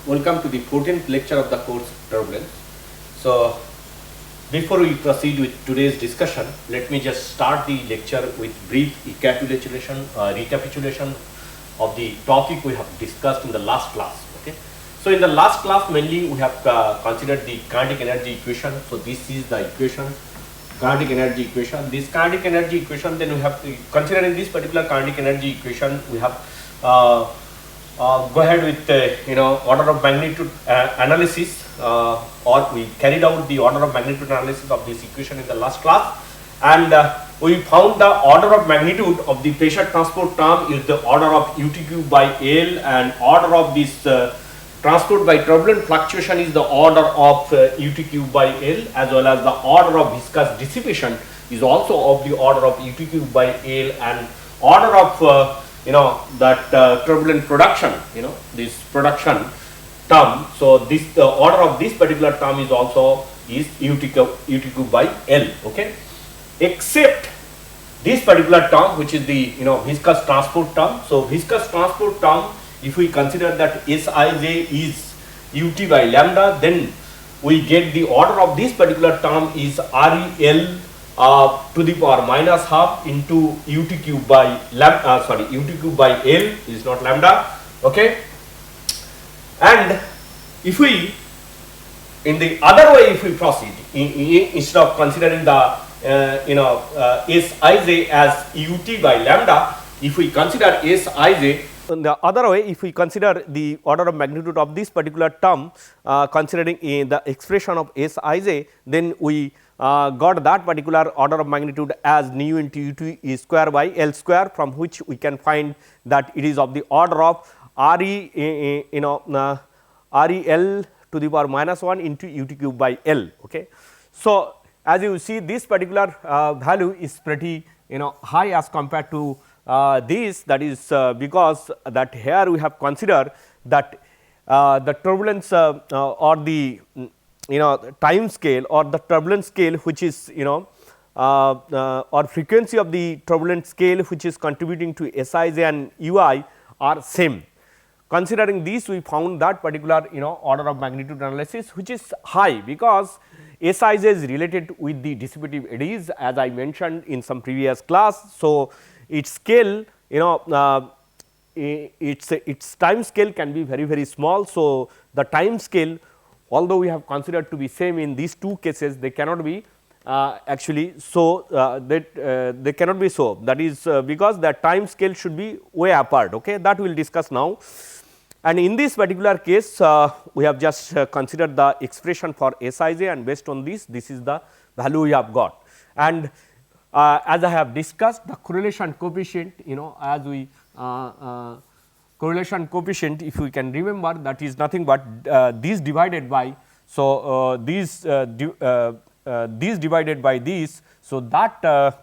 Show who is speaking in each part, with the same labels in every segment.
Speaker 1: Welcome to the 14th lecture of the course Turbulence. So, before we proceed with today's discussion, let me just start the lecture with brief recapitulation of the topic we have discussed in the last class. Okay. So, in the last class, mainly we have considered the kinetic energy equation. So, this is the equation, kinetic energy equation. This kinetic energy equation, then we have considering this particular kinetic energy equation, we have go ahead with order of magnitude analysis, or we carried out the order of magnitude analysis of this equation in the last class, and we found the order of magnitude of the pressure transport term is the order of UTQ by L, and order of this transport by turbulent fluctuation is the order of UTQ by L, as well as the order of viscous dissipation is also of the order of UTQ by L, and order of that turbulent production, this production term. So, this the order of this particular term is also is UTQ by L, okay, except this particular term, which is the viscous transport term. So, viscous transport term, if we consider that Sij is UT by lambda, then we get the order of this particular term is REL to the power minus half into UTQ by UTQ by L is not lambda, okay. And if we in the other way, if we proceed, instead of considering the Sij as UT by lambda, if we consider Sij in the other way, if we consider the order of magnitude of this particular term, considering the expression of Sij, then we got that particular order of magnitude as nu into ut is square by L square, from which we can find that it is of the order of REL to the power minus 1 into ut cube by L, okay. So, as you see, this particular value is pretty high as compared to this, that is because that here we have considered that the turbulence or the time scale or the turbulence scale, which is or frequency of the turbulent scale which is contributing to Sij and Ui are same. Considering this, we found that particular order of magnitude analysis which is high, because Sij is related with the dissipative eddies, as I mentioned in some previous class. So, its scale its time scale can be very small. So, the time scale, although we have considered to be same in these two cases, they cannot be actually so that they cannot be so, that is because the time scale should be way apart, okay, that we will discuss now. And in this particular case, we have just considered the expression for Sij, and based on this is the value we have got. And as I have discussed, the correlation coefficient, as we correlation coefficient, if we can remember, that is nothing but this divided by, so this divided by this. So, that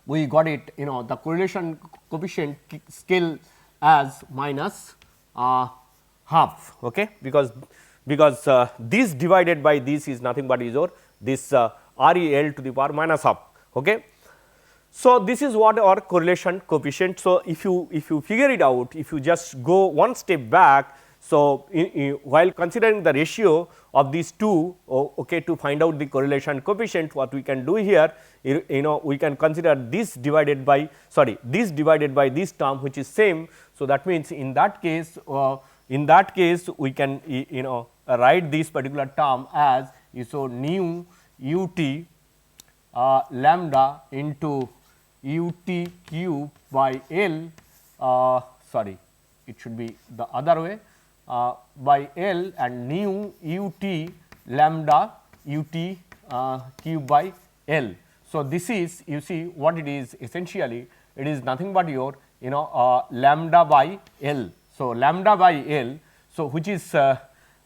Speaker 1: we got it, the correlation coefficient scale as minus half, okay, because this divided by this is nothing but is your this REL to the power minus half, okay. So, this is what our correlation coefficient. So, if you figure it out, if you just go one step back, so while considering the ratio of these two, okay, to find out the correlation coefficient, what we can do here, we can consider this divided by this term, which is same. So, that means in that case we can write this particular term as so nu ut lambda into ut cube by L, sorry, it should be the other way, by L, and nu ut lambda ut cube by L. So, this is, you see what it is, essentially it is nothing but your lambda by L. So, lambda by L, so which is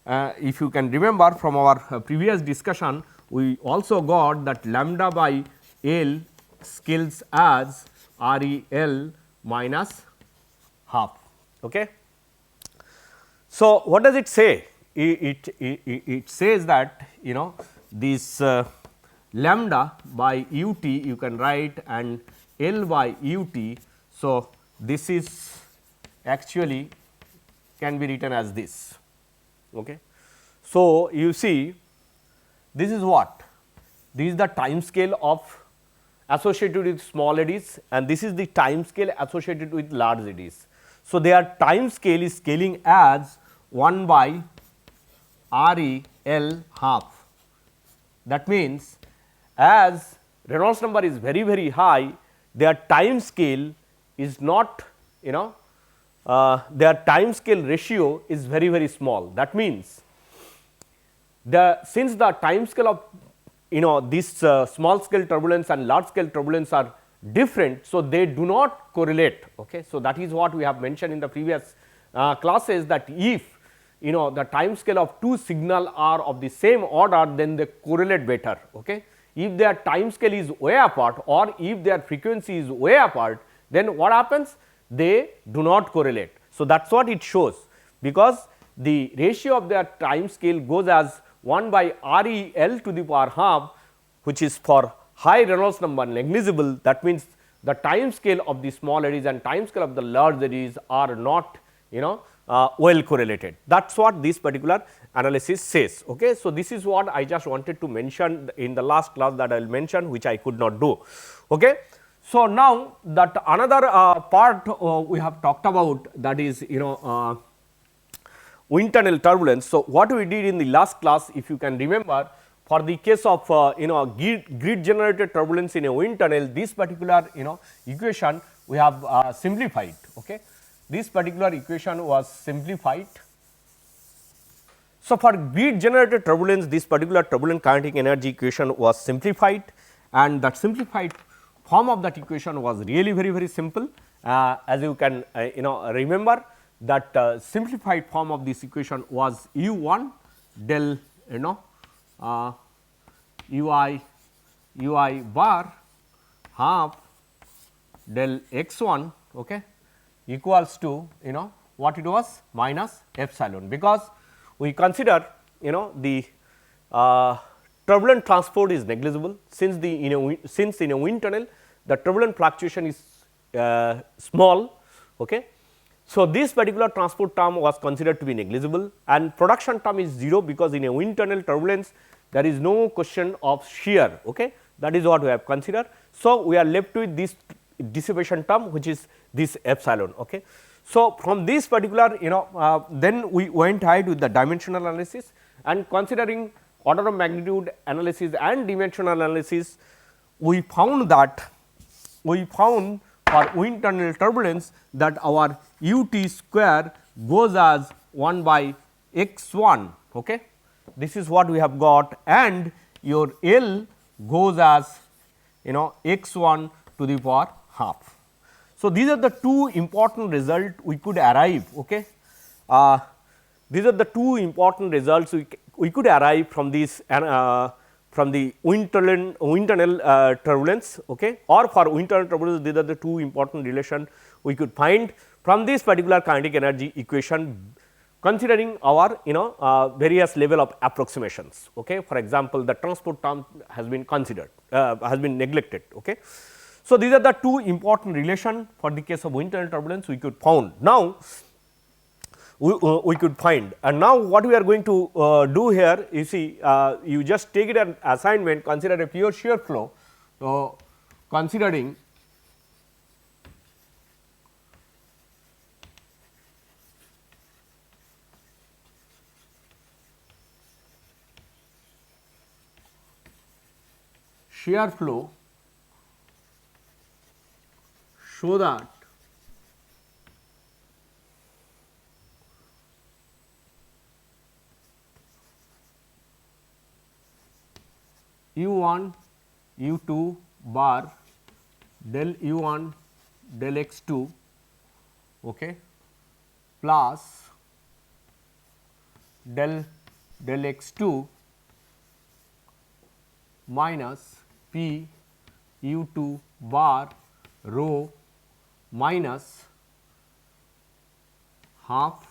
Speaker 1: if you can remember from our previous discussion, we also got that lambda by L scales as REL minus half, okay. So, what does it say? It says that this lambda by ut you can write, and L by ut. So, this is actually can be written as this. Okay. So, you see this is what? This is the time scale of associated with small eddies, and this is the time scale associated with large eddies. So, their time scale is scaling as 1 by RE L half. That means, as Reynolds number is very high, their time scale is not, their time scale ratio is very small. That means, since the time scale of this small scale turbulence and large scale turbulence are different, so they do not correlate. Okay. So, that is what we have mentioned in the previous classes, that if the time scale of two signal are of the same order, then they correlate better. Okay. If their time scale is way apart or if their frequency is way apart, then what happens? They do not correlate. So, that is what it shows, because the ratio of their time scale goes as 1 by RE L to the power half, which is for high Reynolds number negligible. That means, the time scale of the small eddies and time scale of the large eddies are not well correlated. That is what this particular analysis says. Okay. So, this is what I just wanted to mention in the last class, that I will mention, which I could not do. Okay. So, now that another part we have talked about, that is wind tunnel turbulence. So, what we did in the last class, if you can remember, for the case of grid generated turbulence in a wind tunnel, this particular equation we have simplified. Okay. This particular equation was simplified. So, for grid generated turbulence, this particular turbulent kinetic energy equation was simplified, and that simplified form of that equation was really very simple. As you can remember, that simplified form of this equation was u 1 del u I bar half del x 1, okay, equals to what it was, minus epsilon, because we consider the turbulent transport is negligible, since in a wind tunnel the turbulent fluctuation is small. Okay. So, this particular transport term was considered to be negligible, and production term is 0, because in a wind tunnel turbulence there is no question of shear. Okay. That is what we have considered. So, we are left with this dissipation term, which is this epsilon. Okay. So, from this particular then we went ahead with the dimensional analysis, and considering order of magnitude analysis and dimensional analysis, we found for wind tunnel turbulence that our ut square goes as 1 by x 1. Okay. This is what we have got, and your L goes as x 1 to the power half. So, these are the two important results we could arrive. Okay. These are the two important results we could arrive from this from the wind tunnel turbulence, okay, or for wind tunnel turbulence. These are the two important relations we could find from this particular kinetic energy equation, considering our various level of approximations. Okay. For example, the transport term has been considered, has been neglected. Okay. So, these are the two important relations for the case of wind tunnel turbulence we could found. Now, we could find, and now what we are going to do here, you see, you just take it as assignment, consider a pure shear flow. So, considering shear flow, show that u 1 u 2 bar del u 1 del x 2, okay, plus del x 2 minus p u 2 bar rho minus half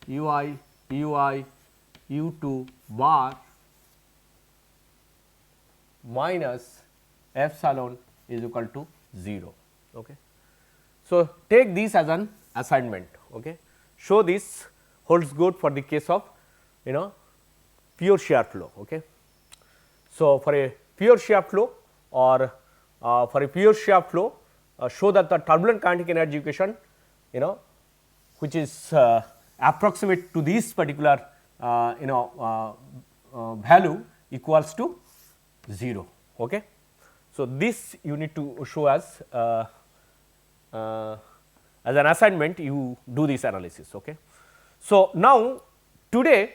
Speaker 1: u I u 2 bar minus epsilon is equal to 0. Okay. So, take this as an assignment. Okay. Show this holds good for the case of pure shear flow. Okay. So, for a pure shear flow or for a pure shear flow, show that the turbulent kinetic energy equation which is approximate to this particular value equals to 0. Okay. So, this you need to show as an assignment, you do this analysis. Okay. So, now today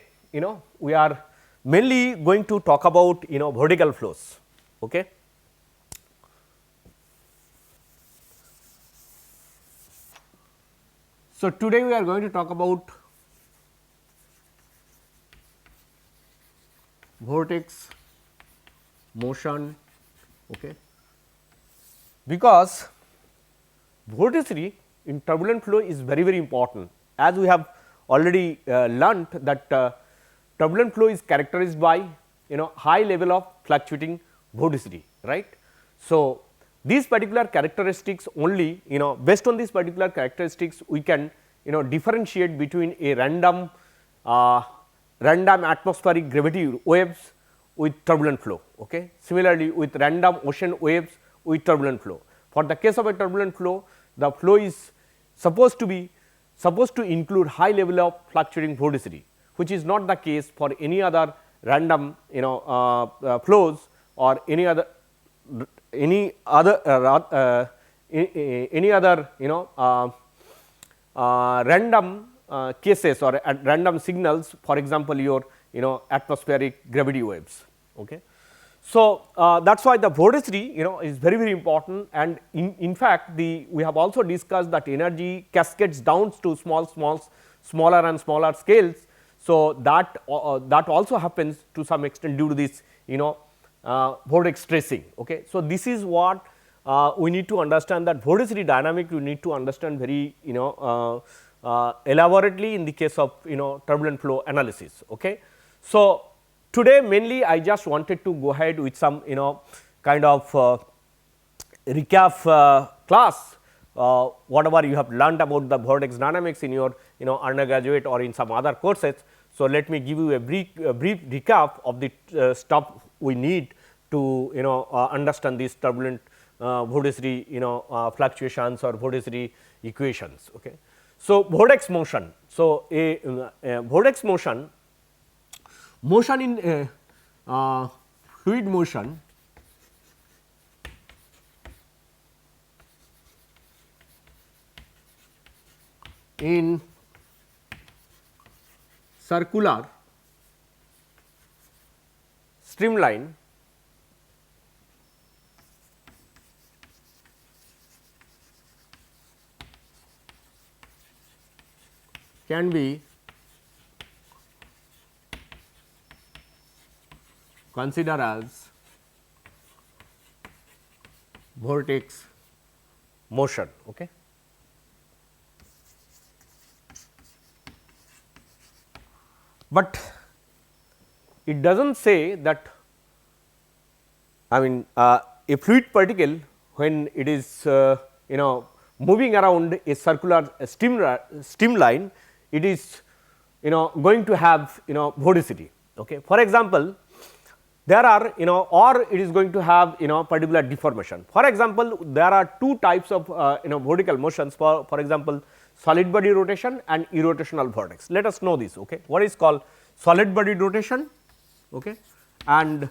Speaker 1: we are mainly going to talk about vertical flows. Okay. So, today we are going to talk about vortex motion, okay, because vorticity in turbulent flow is very important, as we have already learnt that turbulent flow is characterized by high level of fluctuating vorticity, right. So, these particular characteristics only based on these particular characteristics we can differentiate between a random atmospheric gravity waves with turbulent flow. Okay. Similarly, with random ocean waves with turbulent flow. For the case of a turbulent flow, the flow is supposed to include high level of fluctuating vorticity, which is not the case for any other random flows or any other random cases or random signals, for example, your atmospheric gravity waves. Okay. So, that is why the vorticity is very important, and in fact, we have also discussed that energy cascades down to smaller and smaller scales. So, that also happens to some extent due to this vortex tracing. Okay. So, this is what we need to understand, that vorticity dynamic we need to understand very elaborately in the case of turbulent flow analysis. Okay. So, today mainly I just wanted to go ahead with some kind of recap class whatever you have learnt about the vortex dynamics in your undergraduate or in some other courses. So, let me give you a brief recap of the stuff we need to understand these turbulent vorticity fluctuations or vorticity equations. Okay. So, vortex motion. So, a vortex motion in fluid motion in circular streamline can be considered as vortex motion. Okay. But it does not say that, I mean a fluid particle when it is moving around a circular streamline, it is going to have vorticity. Okay. For example, there are or it is going to have particular deformation. For example, there are two types of vertical motions, for example, solid body rotation and irrotational vortex. Let us know this. Okay. What is called solid body rotation, okay, and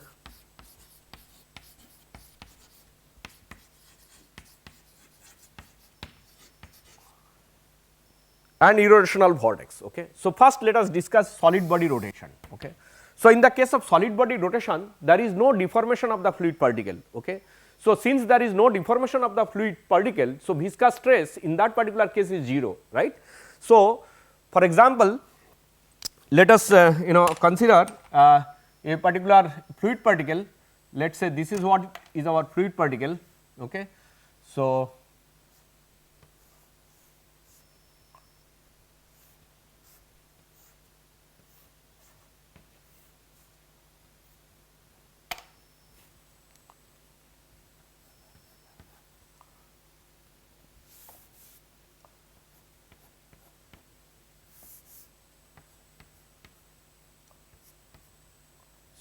Speaker 1: irrotational vortex. Okay. So, first let us discuss solid body rotation. Okay. So, in the case of solid body rotation, there is no deformation of the fluid particle. Okay. So, since there is no deformation of the fluid particle, so viscous stress in that particular case is 0, right. So, for example, let us consider a particular fluid particle. Let us say this is what is our fluid particle. Okay. So,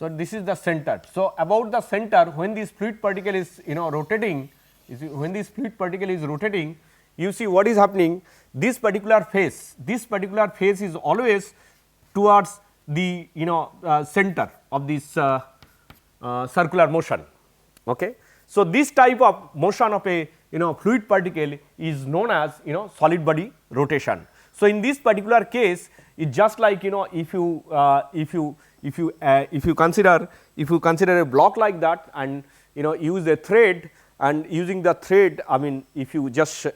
Speaker 1: So, this is the center. So, about the center, when this fluid particle is rotating, when this fluid particle is rotating, you see what is happening, this particular phase is always towards the center of this circular motion. Okay. So, this type of motion of a fluid particle is known as solid body rotation. So, in this particular case, it just like if you consider a block like that and use a thread, and using the thread, I mean if you just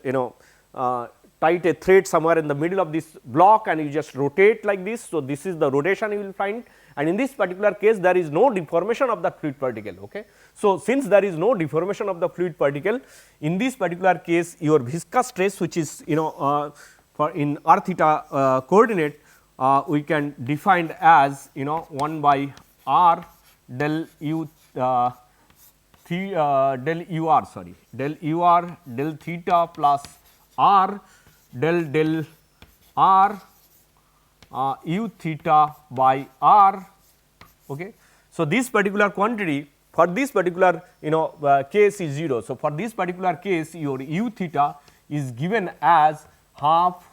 Speaker 1: tight a thread somewhere in the middle of this block and you just rotate like this. So, this is the rotation you will find, and in this particular case there is no deformation of the fluid particle. Okay. So, since there is no deformation of the fluid particle, in this particular case your viscous stress, which is for in r theta coordinate, we can define as 1 by r del u del u r del theta plus r del r u theta by r. Okay. So, this particular quantity for this particular case is 0. So, for this particular case your u theta is given as half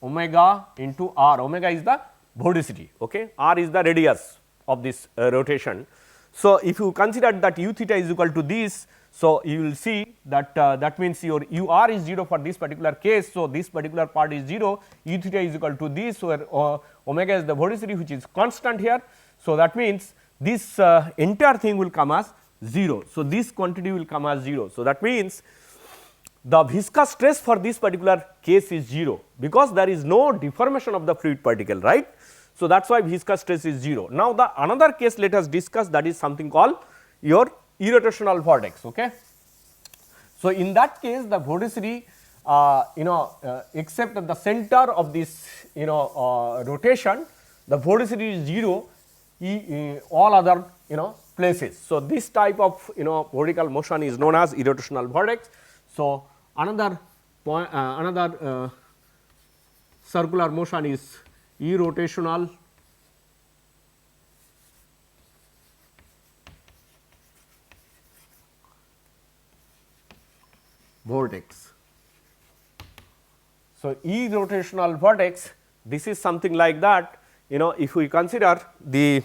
Speaker 1: omega into r. Omega is the vorticity, okay. R is the radius of this rotation. So, if you consider that u theta is equal to this, so you will see that that means your u r is 0 for this particular case. So, this particular part is 0, u theta is equal to this, where omega is the vorticity which is constant here. So, that means this entire thing will come as 0. So, this quantity will come as 0. So, that means the viscous stress for this particular case is 0, because there is no deformation of the fluid particle, right. So, that is why viscous stress is 0. Now, the another case let us discuss, that is something called your irrotational vortex. Okay. So, in that case the vorticity except at the center of this rotation, the vorticity is 0 all other places. So, this type of vortical motion is known as irrotational vortex. So, another point, another circular motion is irrotational vortex. So, irrotational vortex, this is something like that. If we consider the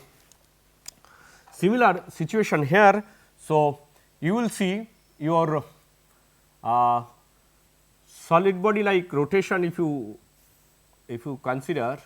Speaker 1: similar situation here, so you will see your solid body like rotation, if you consider,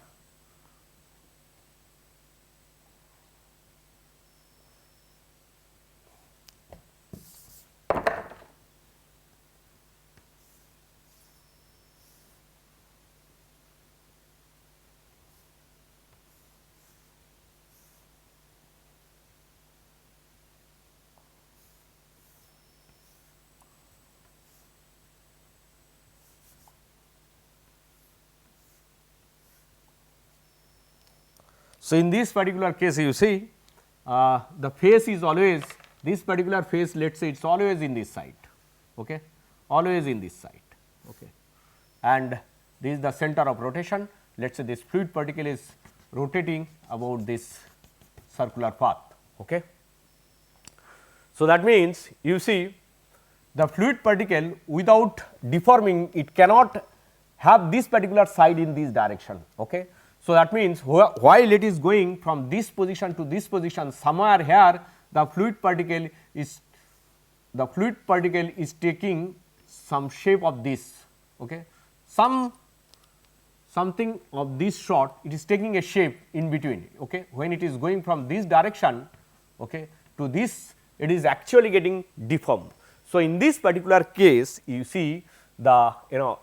Speaker 1: so in this particular case you see the phase is always, this particular phase, let us say it is always in this side, okay, always in this side, okay, and this is the center of rotation. Let us say this fluid particle is rotating about this circular path. Okay. So, that means you see the fluid particle without deforming, it cannot have this particular side in this direction. Okay. So, that means while it is going from this position to this position, somewhere here the fluid particle is taking some shape of this, okay, something of this sort, it is taking a shape in between. Okay. When it is going from this direction, okay, to this, it is actually getting deformed. So, in this particular case you see the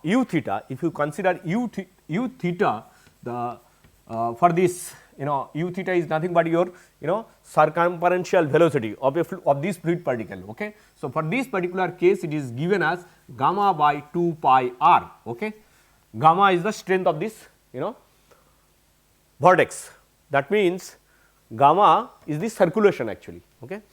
Speaker 1: u theta, if you consider u theta, the for this u theta is nothing but your circumferential velocity of this fluid particle. Okay. So, for this particular case it is given as gamma by 2 pi r. Okay. Gamma is the strength of this vortex, that means gamma is the circulation actually. Okay.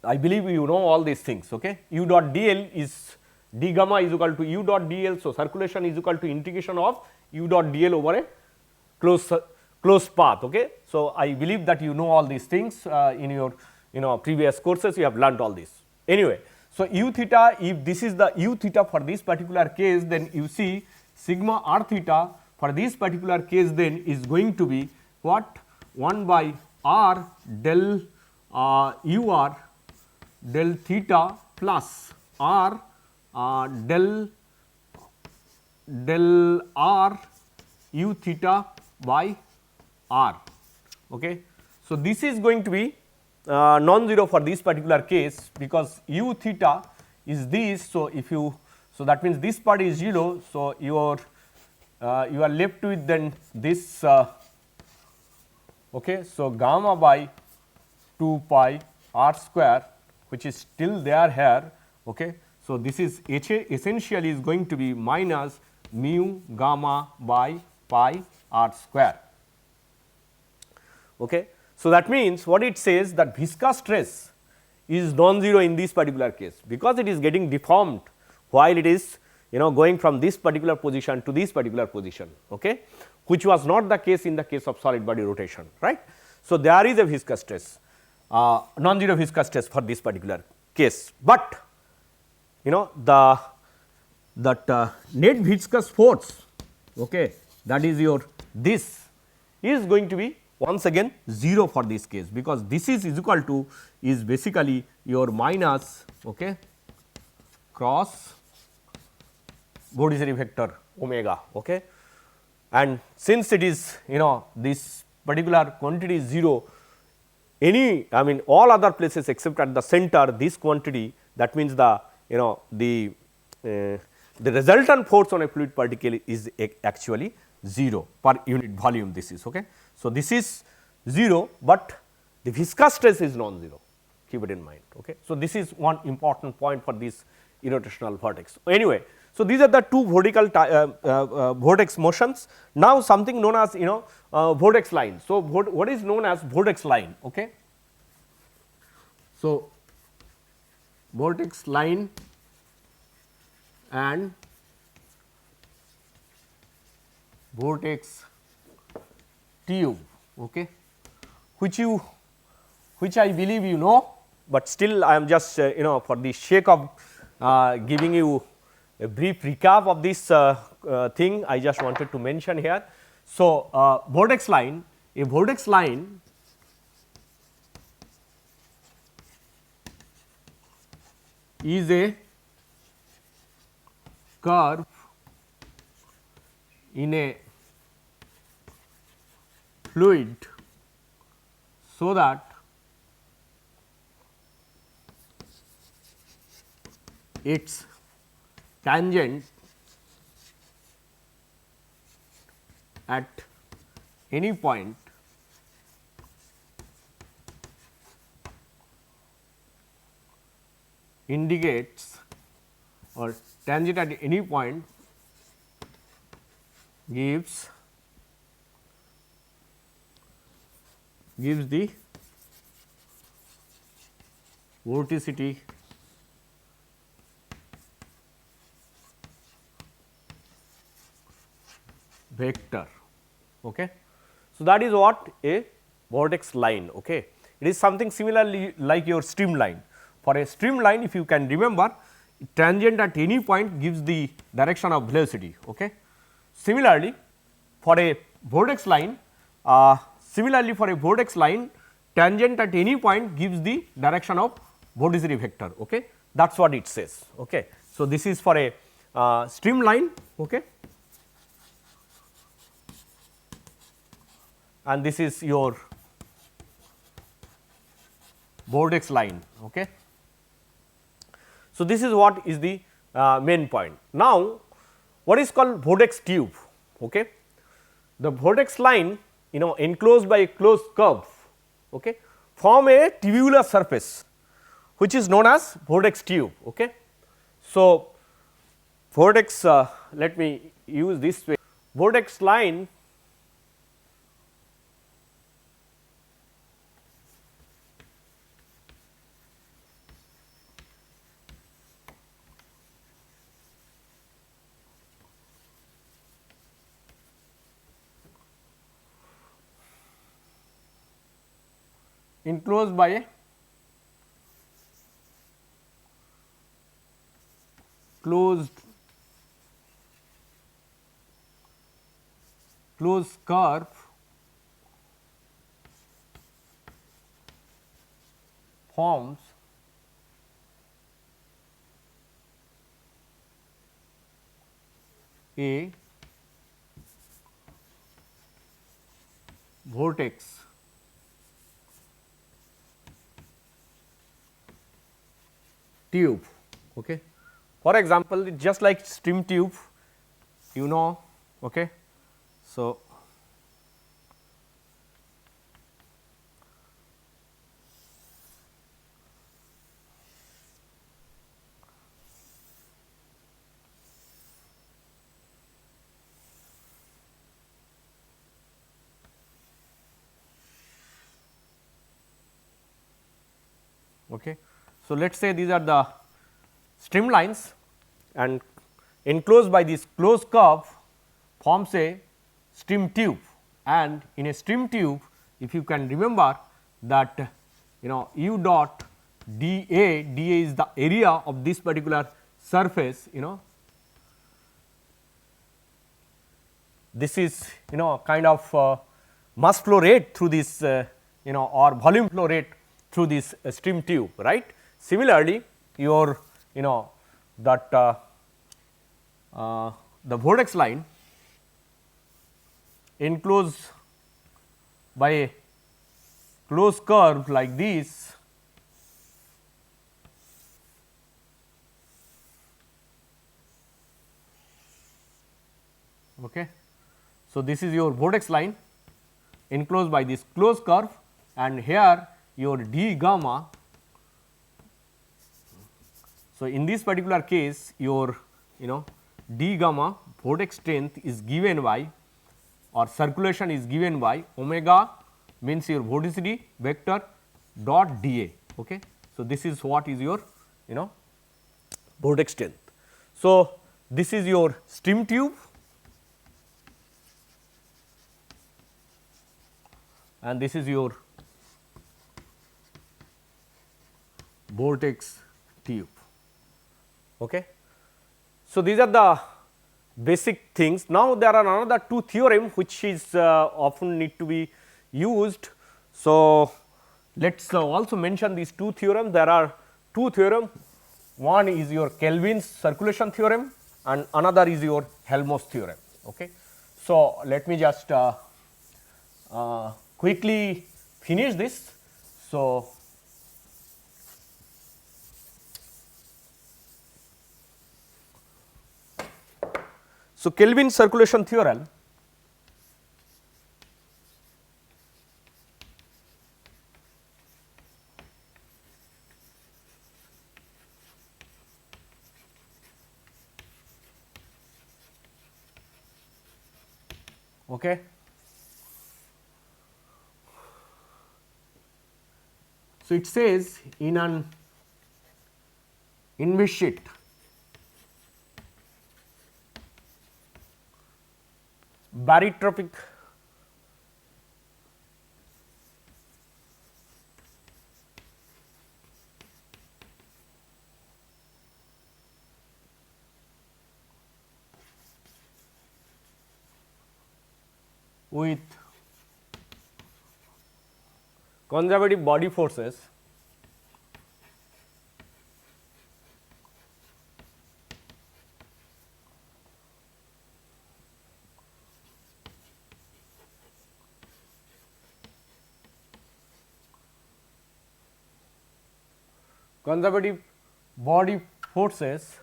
Speaker 1: I believe you know all these things. Okay. U dot dl is d gamma is equal to u dot dl. So, circulation is equal to integration of u dot dl over a closed closed path. Okay. So, I believe that you know all these things in your previous courses, you have learnt all this. Anyway, so u theta, if this is the u theta for this particular case, then you see sigma r theta for this particular case then is going to be what, 1 by r del u r del theta plus r del r u theta by r. Okay. So, this is going to be non-zero for this particular case, because u theta is this. So, if you, so that means this part is 0. So, you are left with then this okay. So, gamma by 2 pi r square, which is still there here. Okay. So, this is essentially is going to be minus mu gamma by pi r square. Okay. So, that means what it says, that viscous stress is non-zero in this particular case, because it is getting deformed while it is going from this particular position to this particular position, okay, which was not the case in the case of solid body rotation, right. So, there is a viscous stress, non-zero viscous stress for this particular case, but that net viscous force, okay, that is your this is going to be once again 0 for this case, because this is equal to is basically your minus, okay, cross Vorticity vector omega, okay. And since it is this particular quantity is 0, any, I mean all other places except at the center, this quantity, that means the the resultant force on a fluid particle is actually 0 per unit volume, this is, okay. So, this is 0, but the viscous stress is non-zero, keep it in mind, okay. So, this is one important point for this irrotational vortex. Anyway, so these are the two vertical vortex motions. Now, something known as vortex line. So, what is known as vortex line, okay. So, vortex line and vortex tube, okay, which I believe you know, but still I am just for the sake of giving you a brief recap of this thing, I just wanted to mention here. So, vortex line, a vortex line is a curve in a fluid, so that its tangent at any point indicates, or tangent at any point gives the vorticity vector, okay. So, that is what a vortex line, okay. It is something similarly like your streamline. For a streamline, if you can remember, tangent at any point gives the direction of velocity, okay. Similarly, for a vortex line, tangent at any point gives the direction of vorticity vector, okay. That is what it says, okay. So, this is for a streamline, okay, and this is your vortex line, okay. So, this is what is the main point. Now, what is called vortex tube, okay. The vortex line enclosed by a closed curve, okay, form a tubular surface which is known as vortex tube, okay. So, vortex let me use this way, vortex line enclosed by a closed curve forms a vortex tube. Okay. For example, just like stream tube, you know. Okay. So, okay. So, let us say these are the streamlines and enclosed by this closed curve forms a stream tube, and in a stream tube, if you can remember that u dot dA is the area of this particular surface, this is kind of mass flow rate through this or volume flow rate through this stream tube, right. Similarly, your that the vortex line enclosed by a closed curve like this okay. So, this is your vortex line enclosed by this closed curve, and here your d gamma. So, in this particular case your d gamma vortex strength is given by, or circulation is given by, omega means your vorticity vector dot dA. Okay. So, this is what is your vortex strength. So, this is your stream tube and this is your vortex tube. Okay. So, these are the basic things. Now, there are another two theorem which is often need to be used. So, let us also mention these two theorems. There are two theorem, one is your Kelvin's circulation theorem and another is your Helmholtz theorem. Okay. So, let me just quickly finish this. So, Kelvin's circulation theorem okay. So, it says in an invert sheet barotropic with conservative body forces conservative body forces,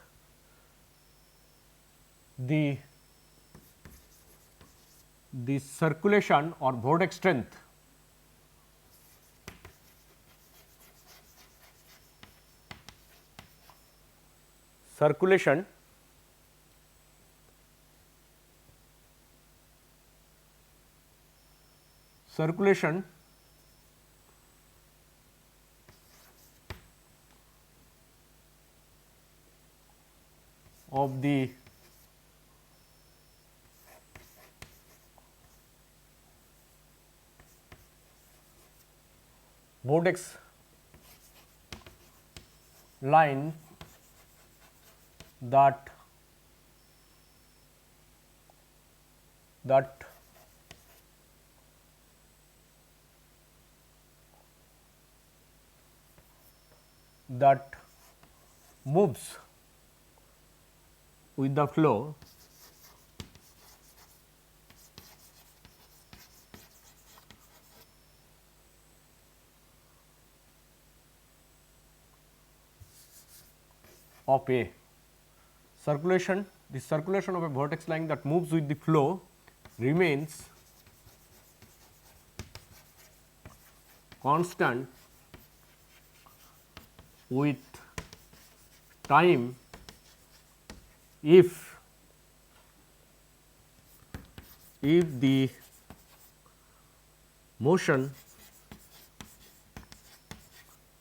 Speaker 1: the circulation or vortex strength circulation of the vortex line that that moves with the flow of a circulation, the circulation of a vortex line that moves with the flow remains constant with time if the motion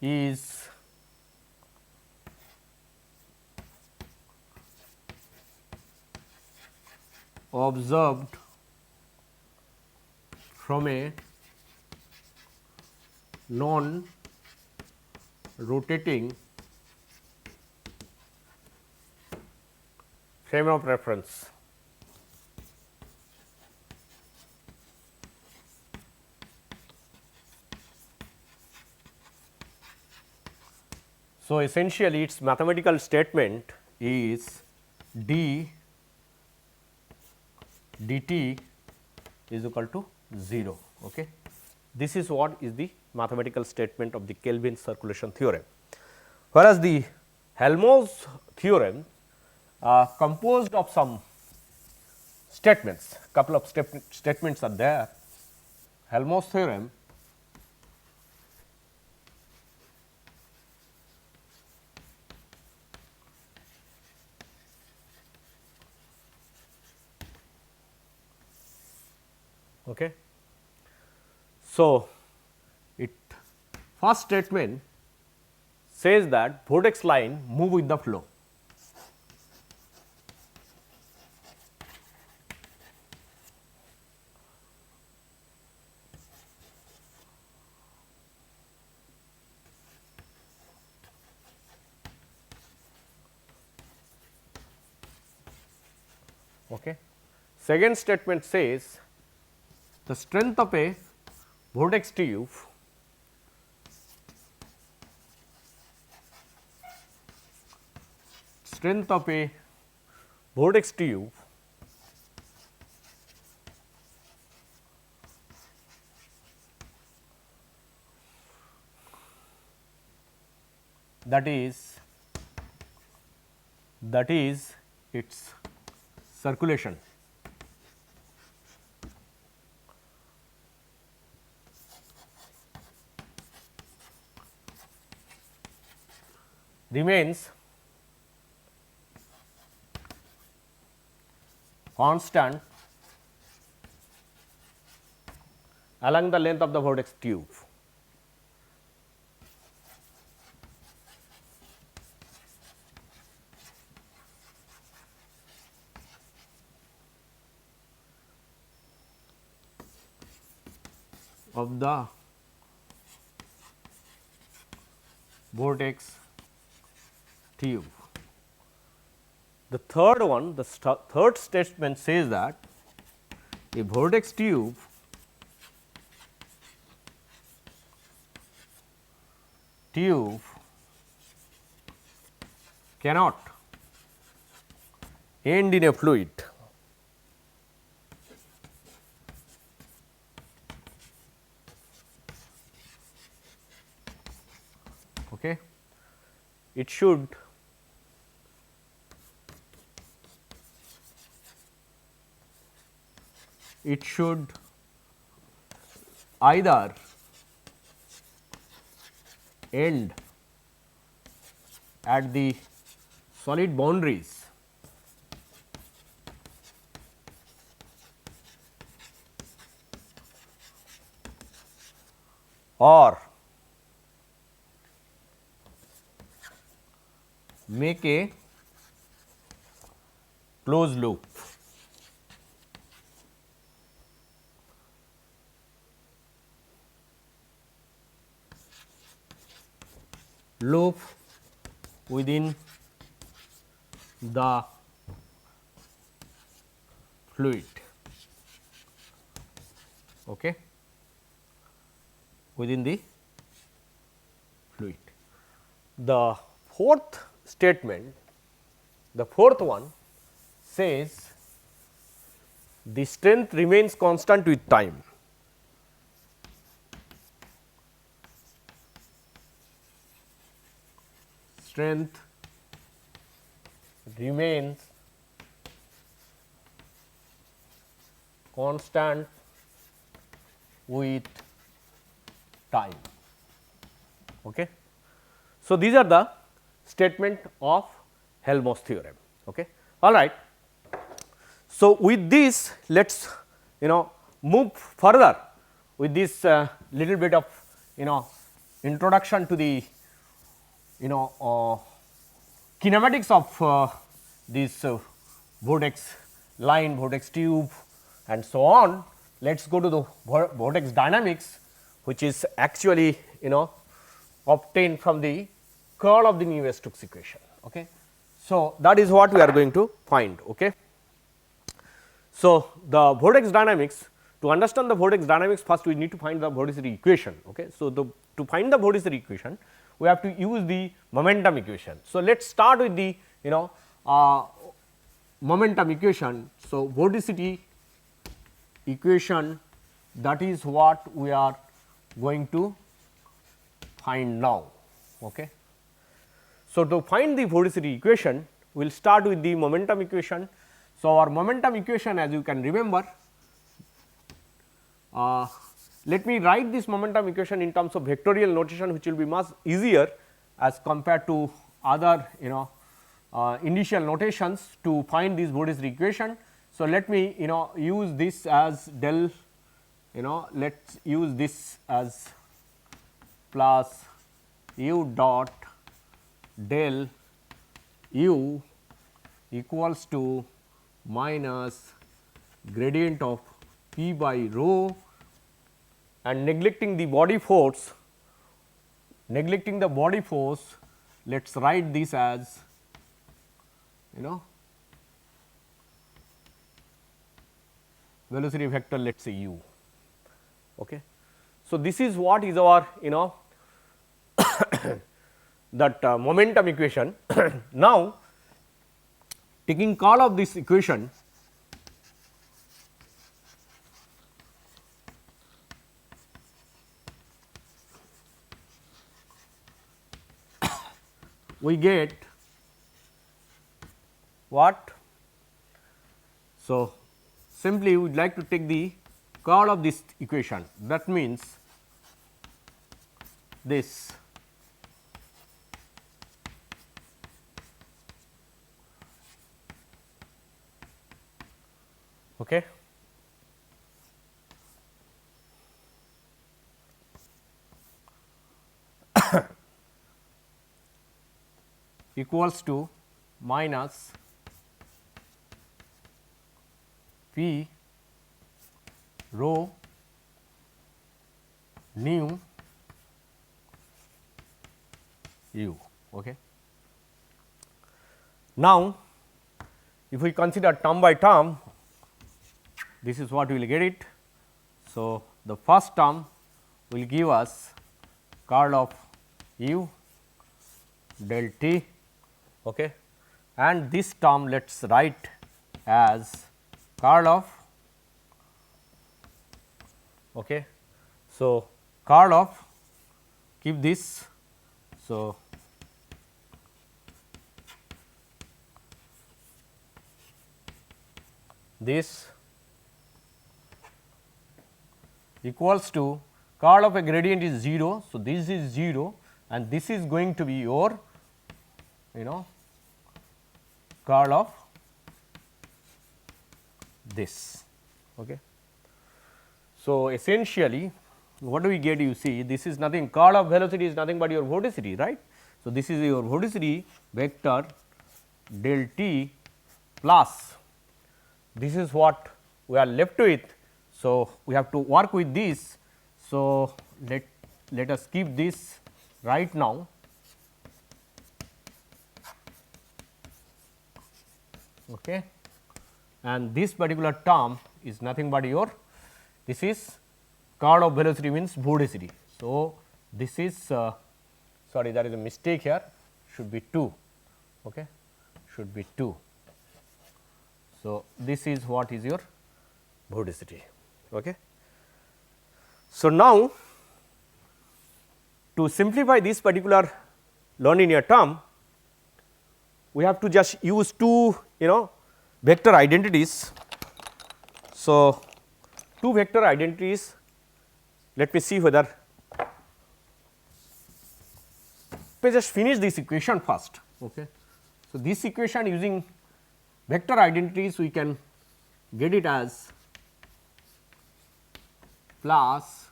Speaker 1: is observed from a non rotating frame of reference. So, essentially its mathematical statement is d dt is equal to 0. Okay. This is what is the mathematical statement of the Kelvin circulation theorem. Whereas, the Helmholtz theorem composed of some statements, couple of statements are there. Helmholtz theorem okay. So, it first statement says that vortex line move with the flow. Okay. Second statement says the strength of a vortex tube that is its circulation remains constant along the length of the vortex tube. Of the vortex tube. The third one, the third statement says that a vortex tube cannot end in a fluid. Okay. It should either end at the solid boundaries or make a closed loop. loop within the fluid, okay, within the fluid. The fourth statement, the fourth one says the strength remains constant with time. Strength remains constant with time. Okay. So, these are the statement of Helmholtz theorem. Okay. All right. So, with this let us move further with this little bit of introduction to the kinematics of this vortex line, vortex tube and so on. Let us go to the vortex dynamics, which is actually obtained from the curl of the Navier-Stokes equation. Okay. So, that is what we are going to find. Okay. So, the vortex dynamics, to understand the vortex dynamics, first we need to find the vorticity equation. Okay. So, to find the vorticity equation, we have to use the momentum equation. So, let us start with the momentum equation. So, vorticity equation, that is what we are going to find now. Okay. So, to find the vorticity equation, we will start with the momentum equation. So, our momentum equation, as you can remember, let me write this momentum equation in terms of vectorial notation, which will be much easier as compared to other initial notations to find this vorticity equation. So, let me use this as del, let us use this as plus u dot del u equals to minus gradient of p by rho, and neglecting the body force, let us write this as velocity vector, let us say u. Okay. So, this is what is our that momentum equation. Now, taking curl of this equation, we get what? So, simply we would like to take the curl of this equation, that means this okay. Equals to minus p rho nu u. Okay. Now, if we consider term by term, this is what we will get it. So, the first term will give us curl of u del t, okay, and this term let us write as curl of, okay. So, curl of, keep this. So, this equals to curl of a gradient is 0. So, this is 0 and this is going to be your curl of this. Okay. So, essentially what do we get? You see, this is nothing, curl of velocity is nothing but your vorticity, right. So, this is your vorticity vector del t plus this is what we are left with. So, we have to work with this. So, let us keep this right now. okay, and this particular term is nothing but your, this is chord of velocity means vorticity. So, this is sorry, there is a mistake here, should be 2, okay, should be 2. So, this is what is your vorticity. Okay. So, now to simplify this particular nonlinear term, we have to just use two vector identities. So, two vector identities, let me see whether, let me just finish this equation first. Okay. So, this equation using vector identities we can get it as plus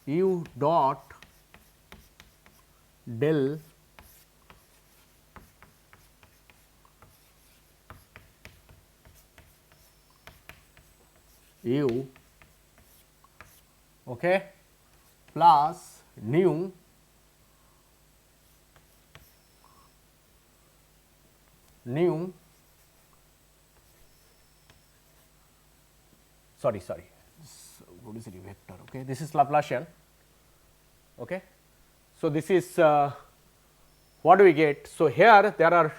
Speaker 1: u dot del u, okay, plus nu sorry vorticity vector, okay, this is Laplacian. Okay. So, this is what do we get? So, here there are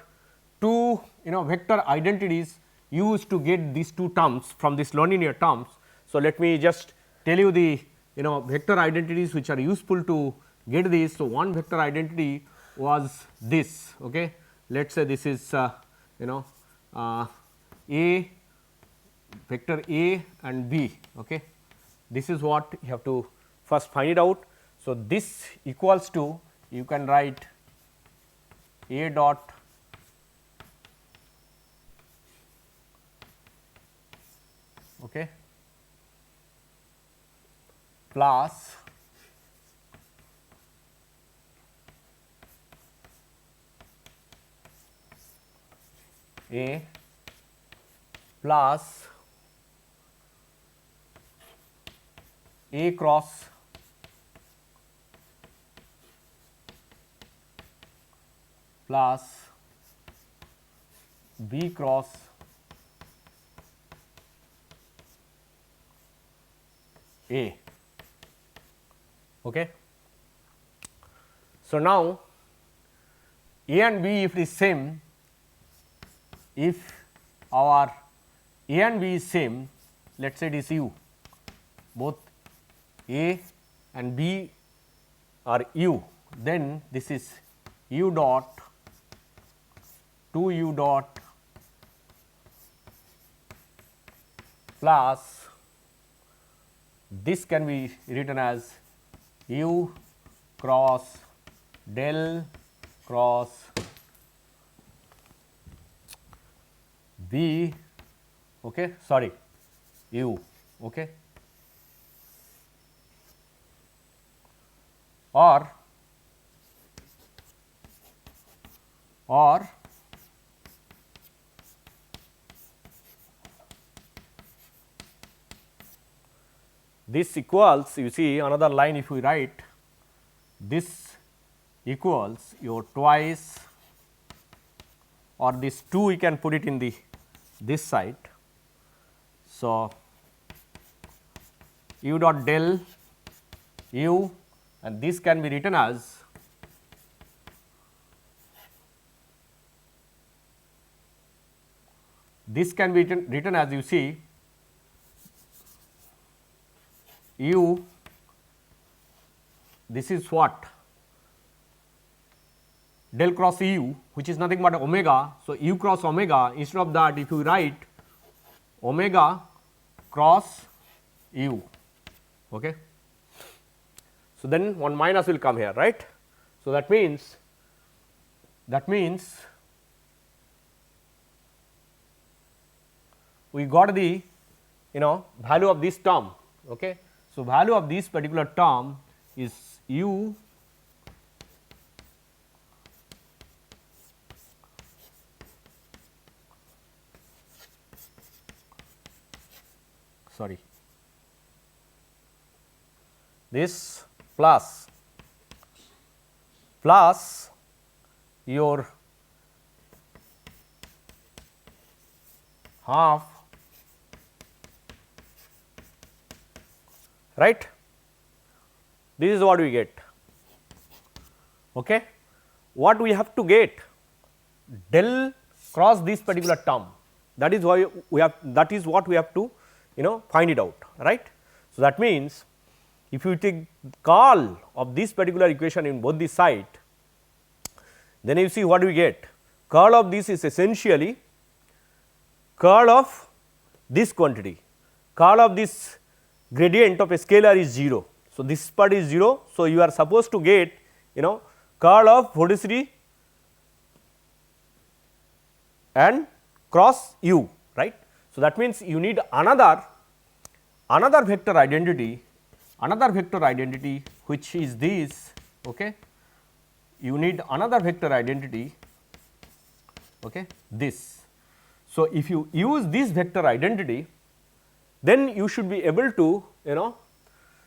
Speaker 1: two vector identities used to get these two terms from this nonlinear terms. So, let me just tell you the vector identities which are useful to get this. So, one vector identity was this, okay. Let us say this is A, vector A and B, okay. This is what you have to first find it out. So, this equals to, you can write A dot okay plus A plus A cross plus B cross A. Okay. So, now A and B if it is same, if our A and B is same, let us say it is u, both A and B are u, then this is u dot 2 u dot plus, this can be written as u cross del cross B, okay, sorry, u, okay, or this equals, you see another line, if we write this equals your twice, or this 2 we can put it in the this side. So, u dot del u, and this can be written as written as, you see, u, this is what, del cross u, which is nothing but omega. So, u cross omega, instead of that if you write omega cross u. Okay. So, then one minus will come here, right. So, that means we got the value of this term. Okay. So, value of this particular term is u sorry this plus your half, right. This is what we get. Okay. What we have to get? Del cross this particular term, that is why we have, that is what we have to find it out, right. So, that means if you take curl of this particular equation in both the side, then you see what we get. Curl of this is essentially curl of this quantity, curl of this gradient of a scalar is 0. So, this part is 0. So, you are supposed to get curl of vorticity and cross u, right. So, that means you need another vector identity, which is this, okay. You need another vector identity, okay, this. So, if you use this vector identity, then you should be able to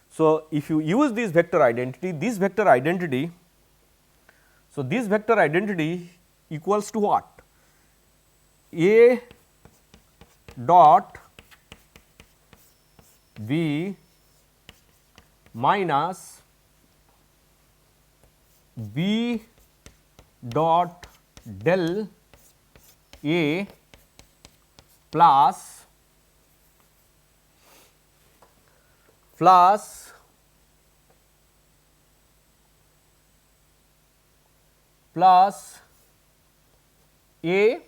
Speaker 1: so if you use this vector identity, so this vector identity equals to what? A dot B minus B dot del A plus A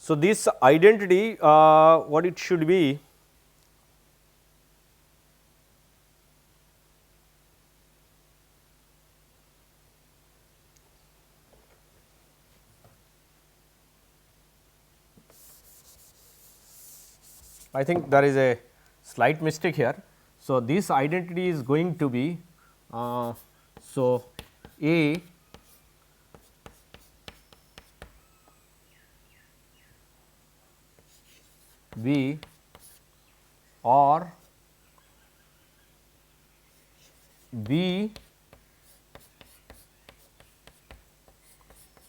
Speaker 1: So, this identity what it should be? I think there is a slight mistake here. So, this identity is going to be so A B or B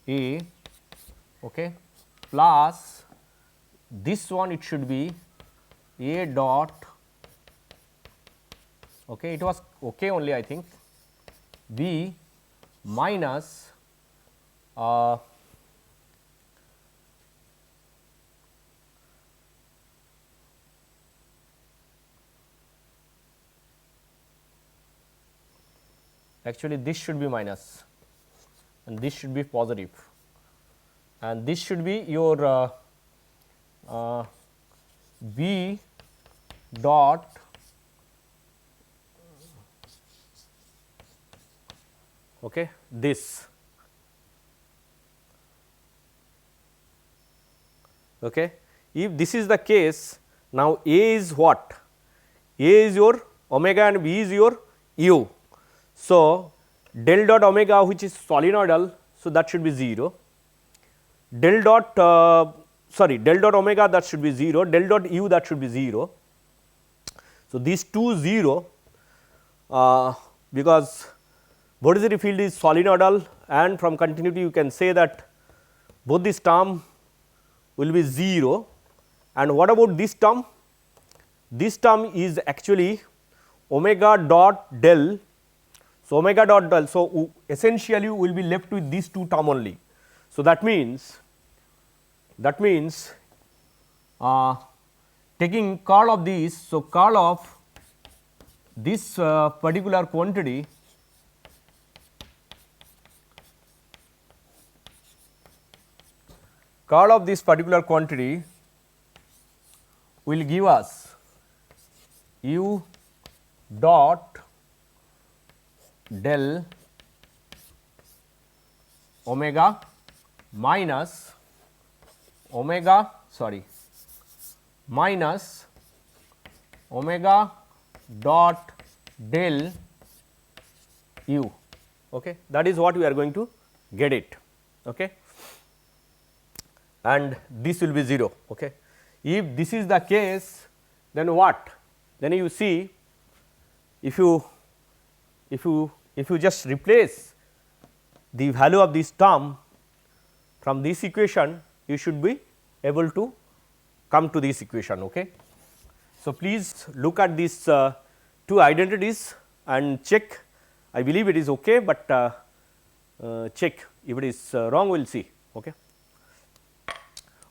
Speaker 1: A, okay, plus this one it should be A dot, okay, it was okay only I think, B minus actually this should be minus and this should be positive, and this should be your B dot okay, this, okay. If this is the case, now A is what? A is your omega and B is your u. So, del dot omega which is solenoidal, so that should be 0, del dot del dot omega that should be 0, del dot u that should be 0. So, these two 0 because vorticity field is solenoidal, and from continuity you can say that both this term will be 0, and what about this term? This term is actually omega dot del. So, omega dot del. So, essentially we will be left with these two term only. So, that means taking curl of these. So, curl of this particular quantity will give us u dot del omega minus omega dot del u, okay. That is what we are going to get it, okay. And this will be 0, okay. If this is the case, then what? Then you see, if you just replace the value of this term from this equation, you should be able to come to this equation, okay. So, please look at these two identities and check. I believe it is okay, but check if it is wrong, we will see, okay.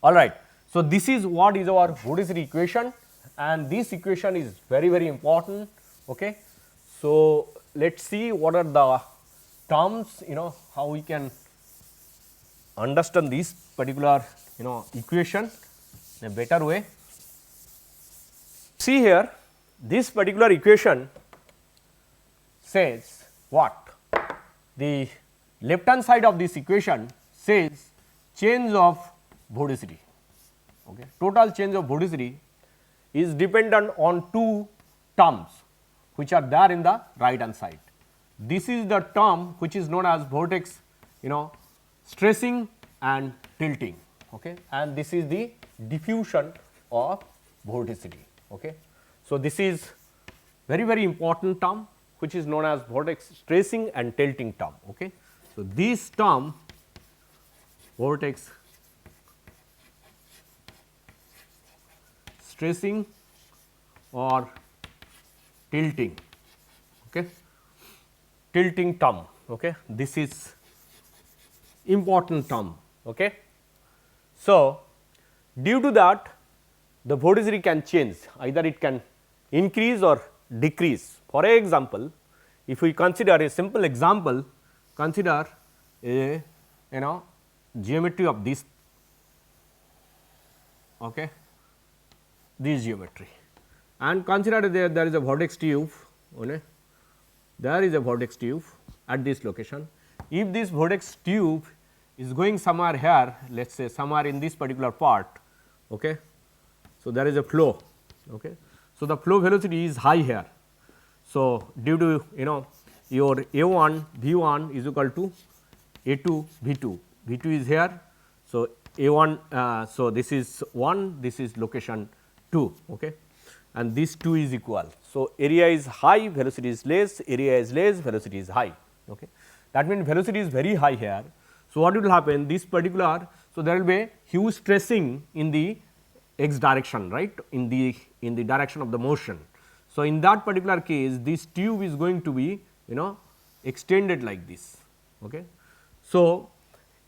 Speaker 1: All right. So, this is what is our Vorticity equation, and this equation is very, very important, okay. So, let us see what are the terms, how we can understand this particular equation in a better way. See here, this particular equation says what? The left hand side of this equation says change of Vorticity, okay. Total change of Vorticity is dependent on two terms which are there in the right hand side. This is the term which is known as vortex stressing and tilting, okay, and this is the diffusion of vorticity, okay. So, this is very, very important term which is known as vortex stressing and tilting term, okay. So, this term vortex stressing or tilting, okay, tilting term, okay. This is important term, okay. So, due to that the vorticity can change, either it can increase or decrease. For example, if we consider a simple example, consider a geometry of this, okay, this geometry, and consider there is a vortex tube, okay. There is a vortex tube at this location. If this vortex tube is going somewhere here, let us say somewhere in this particular part, okay. So, there is a flow, okay. So, the flow velocity is high here. So, due to your A1 V1 is equal to A2 V2, V2 is here. So, A1, so this is 1, this is location 2, okay, and this 2 is equal. So, area is high, velocity is less, area is less, velocity is high, okay. That means velocity is very high here. So, what will happen, this particular, so there will be huge stressing in the x direction, right, in the direction of the motion. So, in that particular case, this tube is going to be extended like this, okay. So,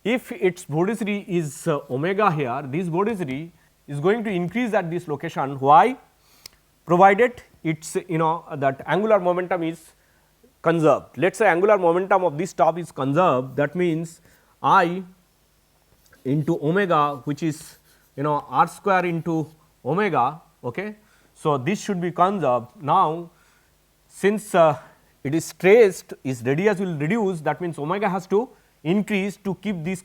Speaker 1: if its vorticity is omega here, this vorticity is going to increase at this location. Why? Provided its that angular momentum is conserved. Let us say angular momentum of this top is conserved, that means I into omega, which is r square into omega, okay. So, this should be conserved. Now, since it is stressed, its radius will reduce, that means omega has to increase to keep this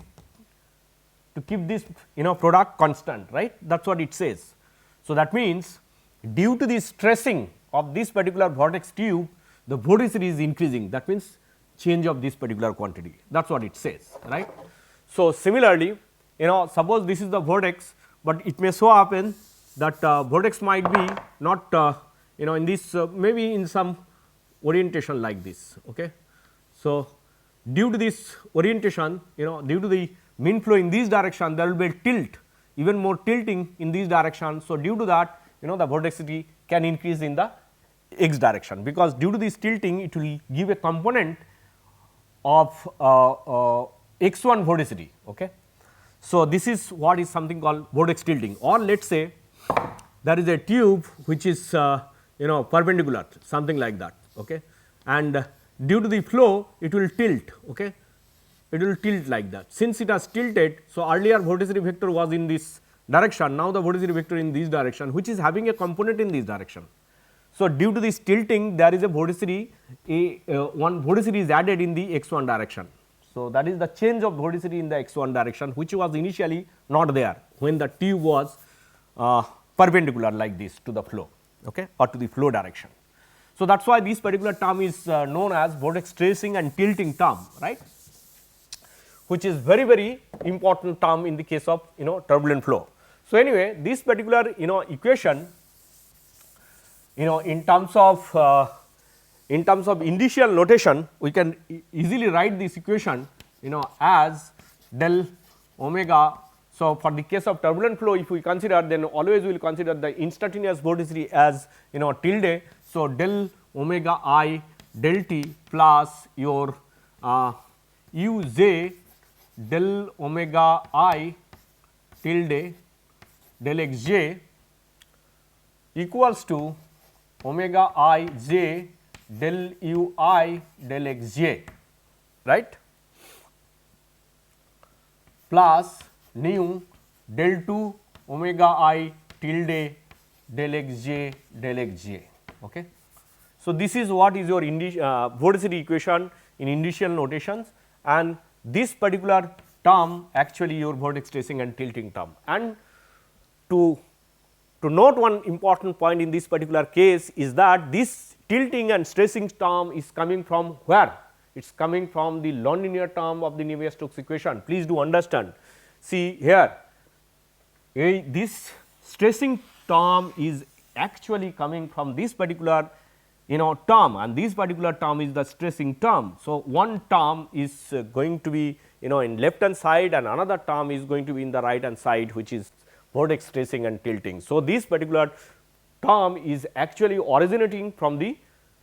Speaker 1: product constant, right, that is what it says. So, that means due to the stressing of this particular vortex tube, the vorticity is increasing, that means change of this particular quantity, that is what it says, right. So, similarly, suppose this is the vortex, but it may so happen that vortex might be not in this maybe in some orientation like this, okay. So, due to this orientation, due to the mean flow in this direction, there will be a tilt, even more tilting in this direction. So, due to that the vorticity can increase in the x direction, because due to this tilting it will give a component of x1 vorticity, okay. So, this is what is something called vortex tilting, or let us say there is a tube which is perpendicular, something like that, okay, and due to the flow it will tilt, okay, it will tilt like that. Since it has tilted, so earlier vorticity vector was in this direction, now the vorticity vector in this direction, which is having a component in this direction. So, due to this tilting, there is a vorticity, one vorticity is added in the x1 direction. So, that is the change of vorticity in the x1 direction, which was initially not there when the tube was perpendicular like this to the flow, okay, or to the flow direction. So, that is why this particular term is known as vortex tracing and tilting term, right, which is very important term in the case of turbulent flow. So, anyway, this particular equation in terms of initial notation, we can easily write this equation as del omega. So, for the case of turbulent flow, if we consider, then always we will consider the instantaneous vorticity as tilde. So, del omega I del t plus your u j del omega I tilde del x j equals to omega I j del u I del x j, right, plus nu del 2 omega I tilde del x j del x j. Okay. So, this is what is your vorticity equation in initial notations, and this particular term actually your vortex tracing and tilting term. And to note one important point in this particular case is that this tilting and stressing term is coming from where? It is coming from the nonlinear term of the Navier-Stokes equation. Please do understand. See here, this stressing term is actually coming from this particular term, and this particular term is the stressing term. So, one term is going to be in left hand side and another term is going to be in the right hand side, which is vortex tracing and tilting. So, this particular term is actually originating from the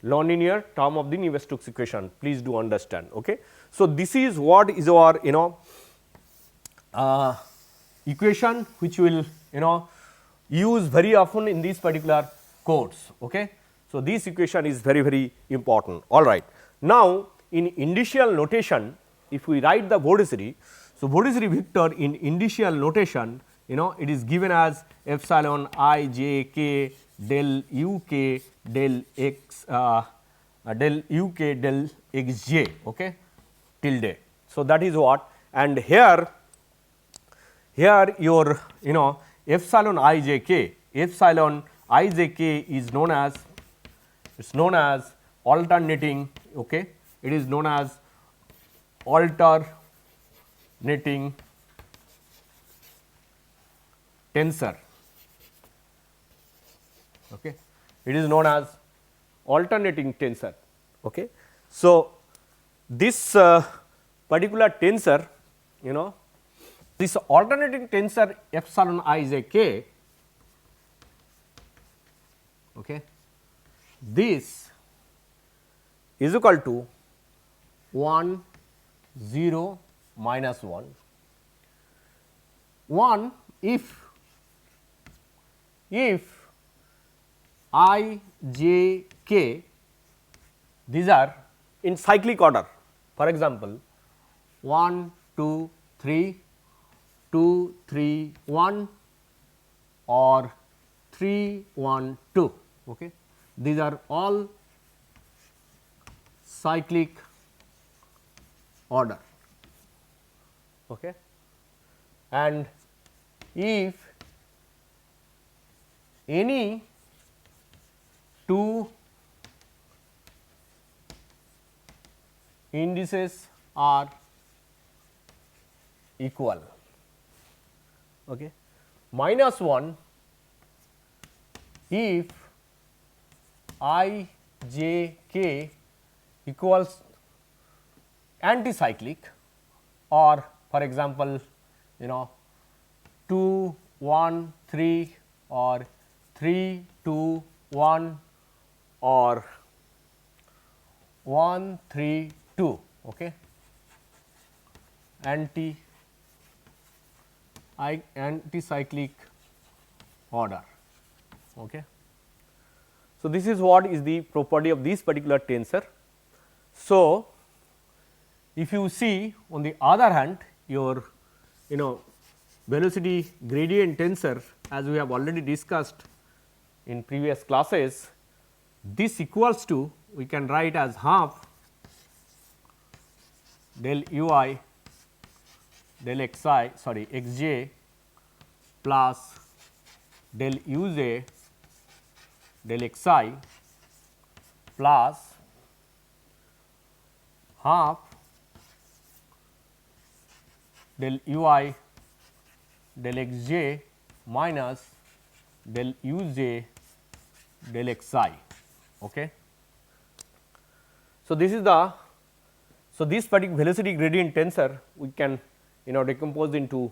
Speaker 1: nonlinear term of the Navier-Stokes equation. Please do understand. Okay. So, this is what is our equation which will use very often in this particular course. Okay. So, this equation is very important. All right. Now, in indicial notation, if we write the vorticity, so vorticity vector in indicial notation, it is given as epsilon I j k del u k del x del u k del x j, okay, tilde. So, that is what, and here your epsilon I j k is known as, it is known as alternating, okay, it is known as alternating tensor, okay, it is known as alternating tensor. Okay. So, this particular tensor, this alternating tensor epsilon I j k, okay, this is equal to 1 0 minus 1 if I j k these are in cyclic order, for example 1 2 3 2 3 1 or 3 1 2, okay. These are all cyclic order, okay. And if any two indices are equal, okay, minus 1 if I j k equals anticyclic, or for example 2 1 3 or 3 2 1 or 1 3 2, okay, anticyclic order, okay. So, this is what is the property of this particular tensor. So, if you see on the other hand your velocity gradient tensor, as we have already discussed in previous classes, this equals to, we can write as half del u I del x I x j plus del u j del x I plus half del ui del x j minus del u j del x I. Okay. So, this is the this particular velocity gradient tensor we can decompose into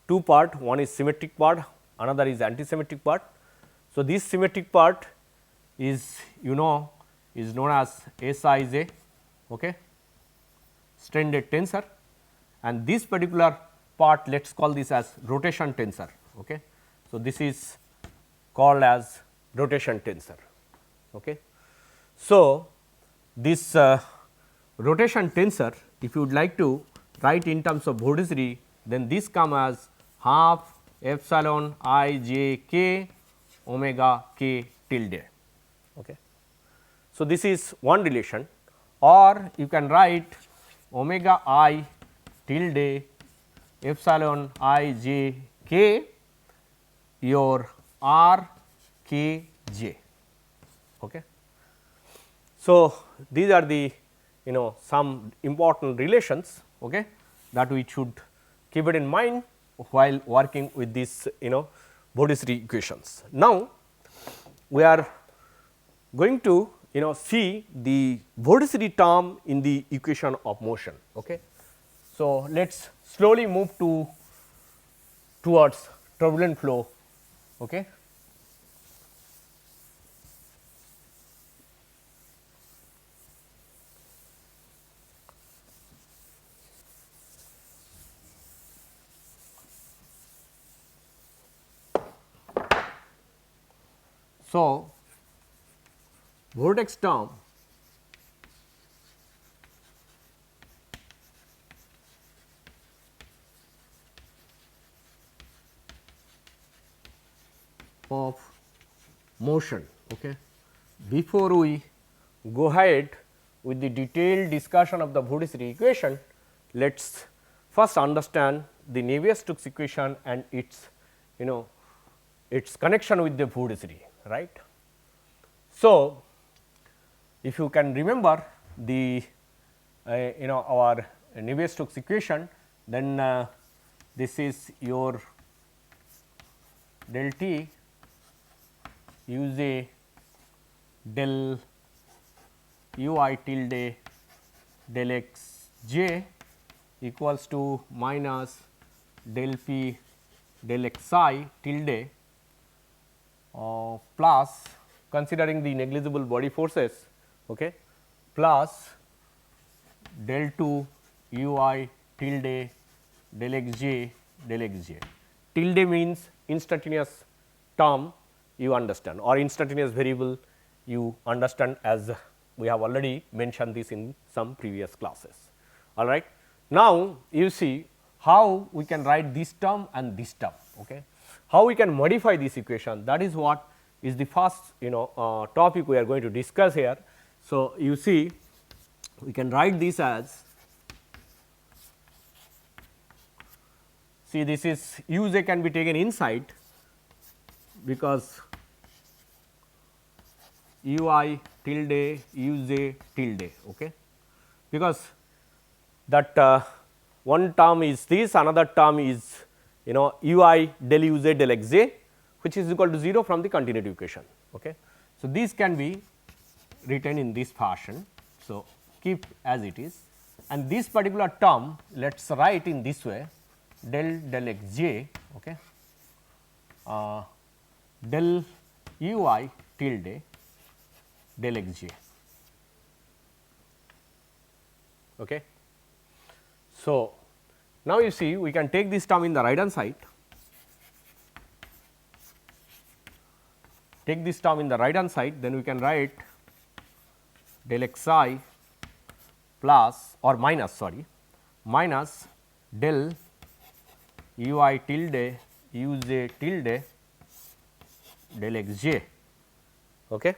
Speaker 1: two part, one is symmetric part, another is antisymmetric part. So, this symmetric part is is known as Sij, okay, stranded tensor, and this particular part let us call this as rotation tensor. Okay. So, this is called as rotation tensor. Okay. So, this rotation tensor, if you would like to write in terms of vorticity, then this come as half epsilon I j k omega k tilde. Okay. So, this is one relation, or you can write omega I tilde epsilon I j k your r k j. Okay. So, these are the some important relations, okay, that we should keep it in mind while working with these vorticity equations. Now, we are going to see the vorticity term in the equation of motion. Okay. So, let us slowly move towards turbulent flow. Okay. So, vortex term of motion. Okay. Before we go ahead with the detailed discussion of the vorticity equation, let us first understand the Navier-Stokes equation and its its connection with the vorticity, right. So, if you can remember the our Navier-Stokes equation, then this is your del t u j del u I tilde del x j equals to minus del p del x I tilde plus, considering the negligible body forces, okay, plus del 2 u I tilde del x j del x j. Tilde means instantaneous term, you understand, or instantaneous variable, you understand, as we have already mentioned this in some previous classes. All right. Now, you see how we can write this term and this term. Okay. How we can modify this equation, that is what is the first topic we are going to discuss here. So, you see we can write this as, see, this is u j can be taken inside, because u I tilde u j tilde, okay, because that one term is this, another term is u I del u j del x j, which is equal to 0 from the continuity equation. Okay. So, these can be written in this fashion. So, keep as it is, and this particular term let us write in this way, del x j, okay, del u I tilde del x j. Okay. So, now you see we can take this term in the right hand side, take this term in the right hand side, then we can write del x I plus or minus, sorry, minus del u I tilde u j tilde del x j. Okay.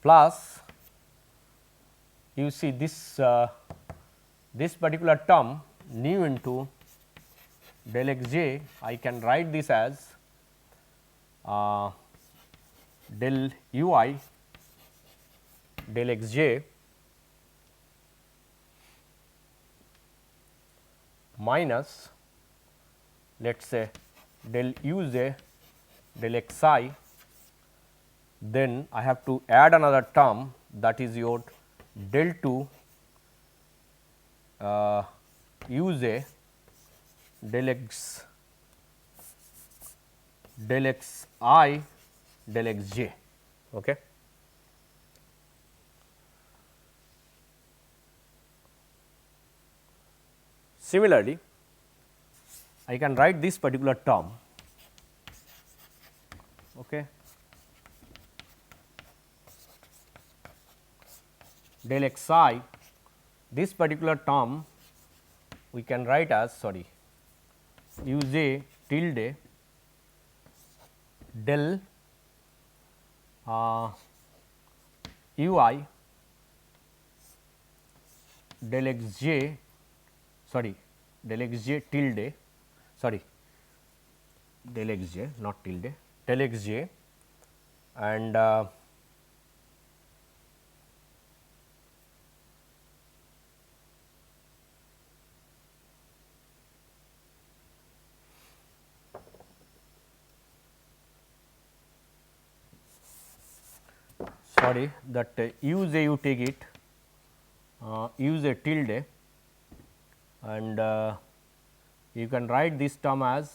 Speaker 1: Plus, you see this this particular term nu into del x j, I can write this as del ui del xj minus let us say del uj del xi, then I have to add another term that is your del 2 uj del x del xi del xj. Okay. Similarly, I can write this particular term, okay, del xi, this particular term we can write as uj tilde del ui del xj del xj tilde del xj not tilde del xj and that uj you take it uj tilde and you can write this term as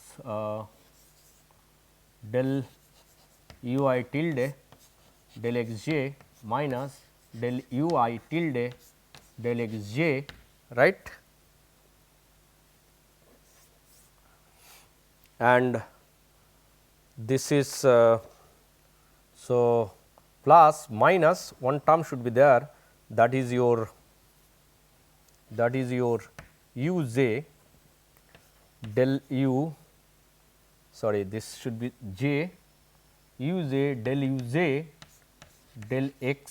Speaker 1: del ui tilde del xj minus del ui tilde del xj, right, and this is so plus minus one term should be there, that is your uj del u this should be j uj del uj del x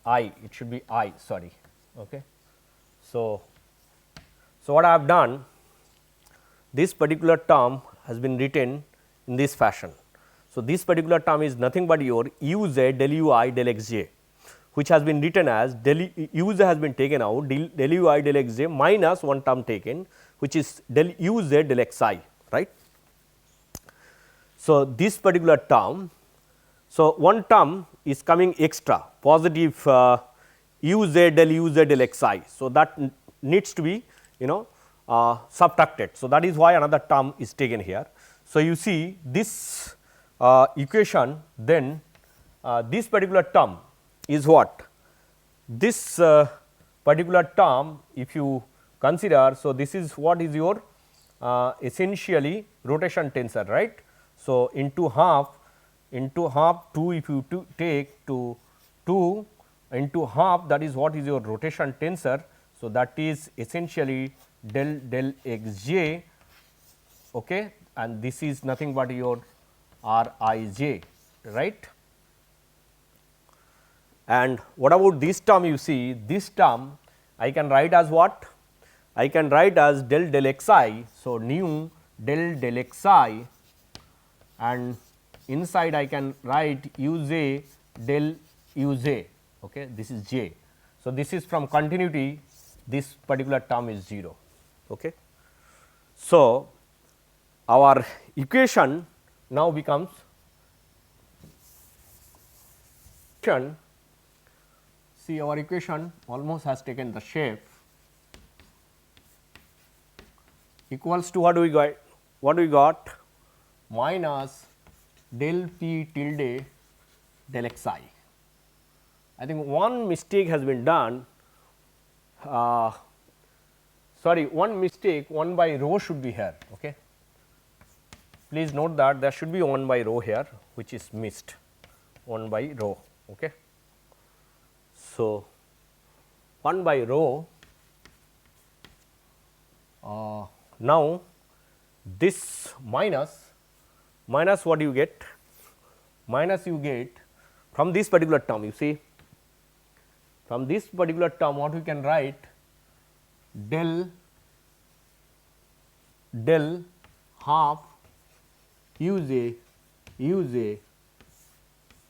Speaker 1: I, it should be I, sorry. Okay. So what I have done, this particular term has been written in this fashion. So, this particular term is nothing but your uj del ui del xj, which has been written as del uj has been taken out, del ui del xj minus one term taken, which is del uj del xi, right. So, this particular term, so one term is coming extra positive uj del uj del xi. So, that needs to be subtracted. So, that is why another term is taken here. So, you see this equation, then this particular term is what? This particular term, if you consider, so this is what is your essentially rotation tensor, right. So, into half 2, if you take to 2 into half, that is what is your rotation tensor. So, that is essentially del xj, okay, and this is nothing but your rij, right. And what about this term? You see, this term I can write as what? I can write as del xi. So, nu del xi, and inside I can write uj del uj, okay, this is j. So, this is from continuity, this particular term is 0. Okay. So, our equation now becomes see, our equation almost has taken the shape equals to what we got minus del p tilde del xi. I think one mistake has been done, one mistake, 1 by rho should be here. Okay. Please note that there should be 1 by rho here, which is missed, 1 by rho. Okay. So, 1 by rho, now this minus what you get? Minus you get from this particular term, you see, from this particular term what we can write del del half u j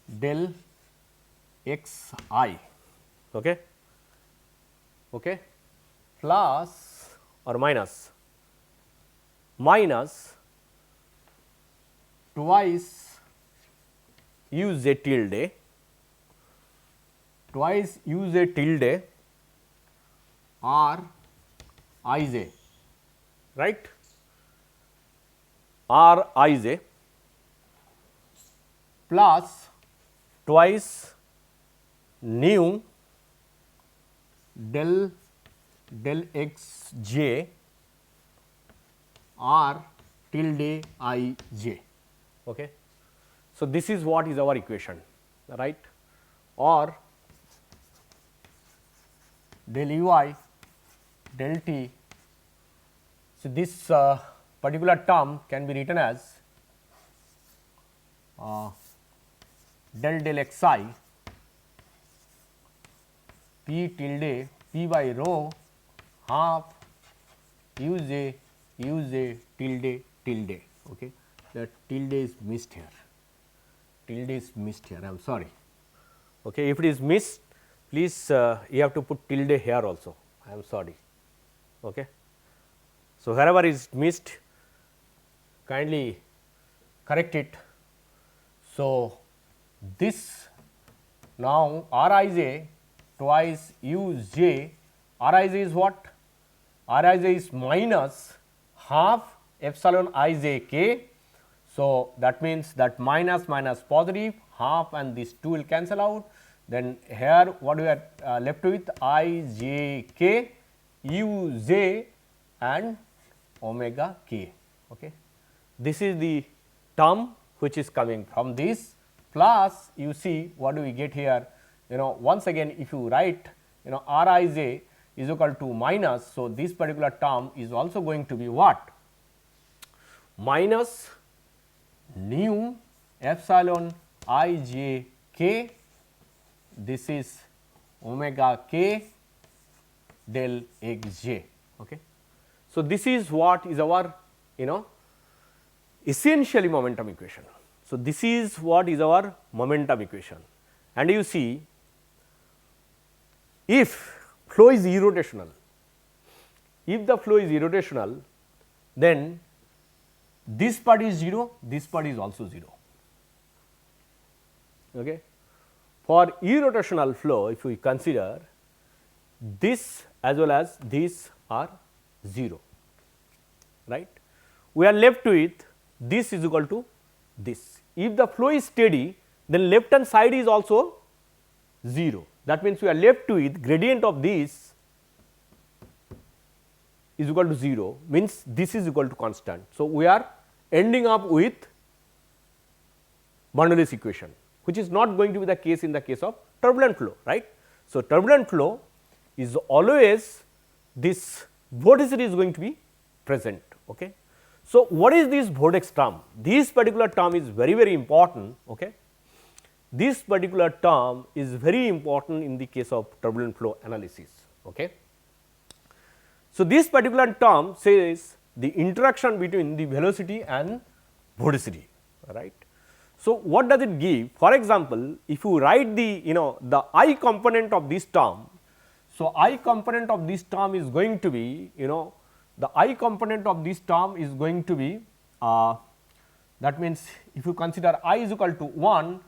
Speaker 1: del x I, okay, okay, plus or minus twice u j tilde r I j, right, r I j plus twice nu del x j r tilde I j. Okay. So, this is what is our equation, right, or del u I del t. So, this particular term can be written as del x I p tilde p by rho half u j tilde. Okay. That tilde is missed here, I am sorry. Okay. If it is missed, please you have to put tilde here also, I am sorry. Okay. So, wherever is missed, kindly correct it. So, this now r I j twice u j, r I j is what? R I j is minus half epsilon I j k. So, that means that minus positive half and this 2 will cancel out. Then here what we are left with I j k u j and omega k. Okay. This is the term which is coming from this, plus you see what do we get here, once again if you write r I j is equal to minus. So, this particular term is also going to be what? Minus nu epsilon I j k, this is omega k del x j. Okay. So, this is what is our essentially momentum equation. So, this is what is our momentum equation, and you see if flow is irrotational, then this part is 0, this part is also 0. Okay. For irrotational flow, if we consider this as well as this are 0, right, we are left with this is equal to this. If the flow is steady, then left hand side is also 0. That means, we are left with gradient of this is equal to 0, means this is equal to constant. So, we are ending up with Bernoulli's equation, which is not going to be the case in the case of turbulent flow, right. So, turbulent flow is always this vorticity is going to be present. Okay. So, what is this vortex term? This particular term is very important. Okay. This particular term is very important in the case of turbulent flow analysis. Okay. So, this particular term says the interaction between the velocity and vorticity, right. So, what does it give? For example, if you write the the I component of this term. So, I component of this term is going to be the I component of this term is going to be that means, if you consider I is equal to 1,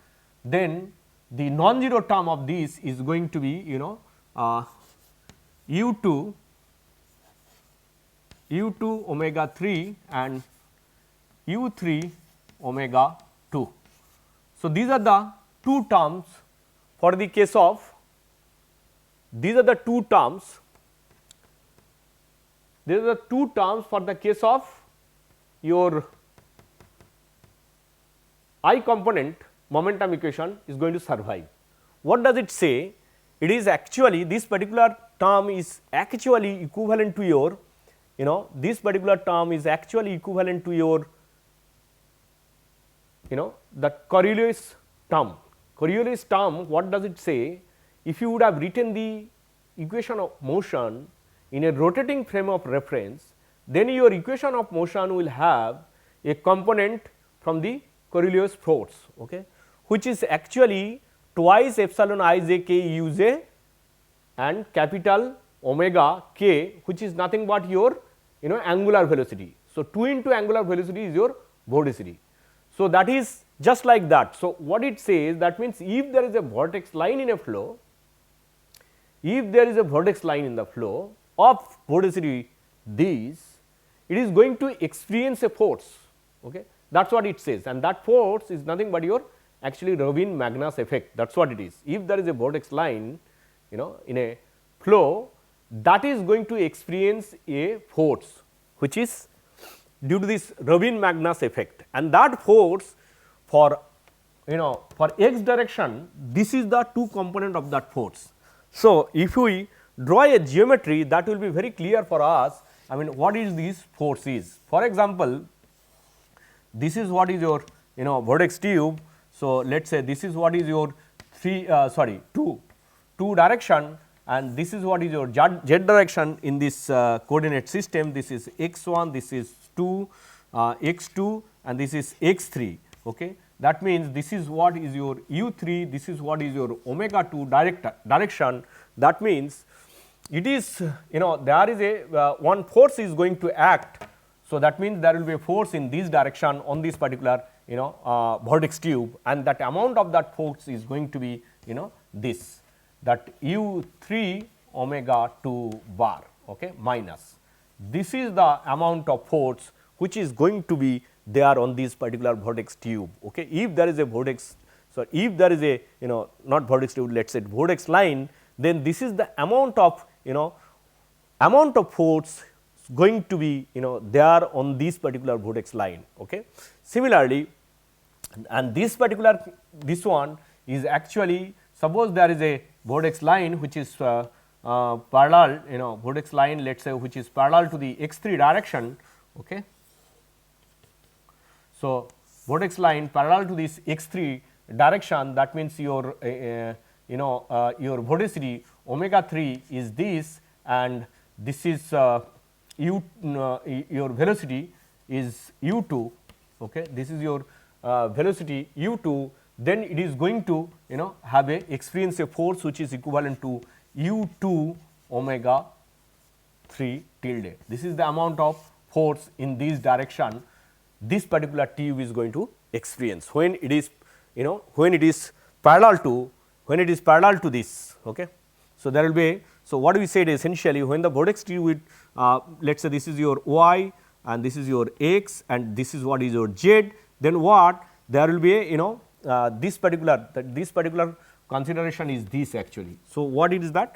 Speaker 1: then the non-zero term of this is going to be u2 omega 3 and u3 omega 2. So, these are the two terms for the case of for the case of your I component momentum equation is going to survive. What does it say? It is actually this particular term is actually equivalent to your this particular term is actually equivalent to your the Coriolis term. Coriolis term, what does it say? If you would have written the equation of motion in a rotating frame of reference, then your equation of motion will have a component from the Coriolis force, okay, which is actually twice epsilon I j k u j and capital omega k, which is nothing but your angular velocity. So, 2 into angular velocity is your vorticity. So, that is just like that. So, what it says, that means if there is a vortex line in a flow, if there is a vortex line in the flow of vorticity this, it is going to experience a force, okay. That is what it says, and that force is nothing but your actually Rabin-Magnus effect, that is what it is. If there is a vortex line in a flow, that is going to experience a force which is due to this Rabin-Magnus effect, and that force for for x direction, this is the two component of that force. So, if we draw a geometry, that will be very clear for us, I mean what is this force is. For example, this is what is your vortex tube. So, let us say this is what is your two direction, and this is what is your z direction in this coordinate system. This is x1, this is 2, x2, and this is x3. Okay. That means, this is what is your u3, this is what is your omega 2 direction. That means, it is there is a one force is going to act. So, that means, there will be a force in this direction on this particular vortex tube, and that amount of that force is going to be this, that u3 omega 2 bar, okay, minus. This is the amount of force which is going to be there on this particular vortex tube. Okay. If there is a vortex, so if there is a not vortex tube, let us say vortex line, then this is the amount of force going to be there on this particular vortex line. Okay. Similarly, and this one is actually, suppose there is a vortex line which is parallel vortex line, let us say, which is parallel to the x3 direction. Okay. So, vortex line parallel to this x3 direction, that means your your vorticity omega 3 is this, and this is your velocity is u2. Okay. This is your velocity u2, then it is going to have a experience a force which is equivalent to u2 omega 3 tilde. This is the amount of force in this direction this particular tube is going to experience when it is when it is parallel to this. Okay. So, there will be, so what we said essentially, when the vortex tube with let us say this is your y and this is your x and this is what is your z, then what there will be a this particular consideration is this actually. So, what it is that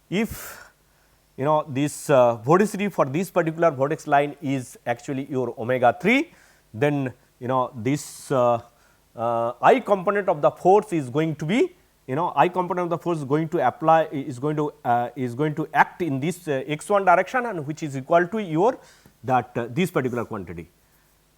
Speaker 1: if this vorticity for this particular vortex line is actually your omega 3, then this I component of the force is going to be I component of the force is going to apply is going to act in this x1 direction, and which is equal to your that this particular quantity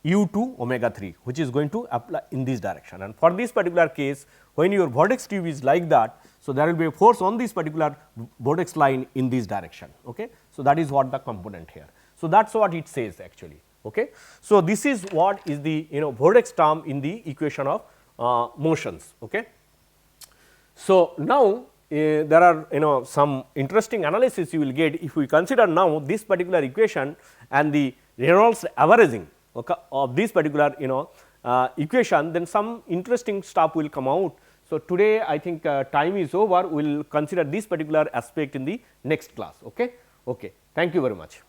Speaker 1: u2 omega 3, which is going to apply in this direction. And for this particular case, when your vortex tube is like that, so there will be a force on this particular vortex line in this direction. Okay. So, that is what the component here. So, that is what it says actually. Okay. So, this is what is the vortex term in the equation of motions. Okay. So, now there are some interesting analysis you will get if we consider now this particular equation and the Reynolds averaging of this particular equation, then some interesting stuff will come out. So, today I think time is over, we will consider this particular aspect in the next class. Okay. Okay. Thank you very much.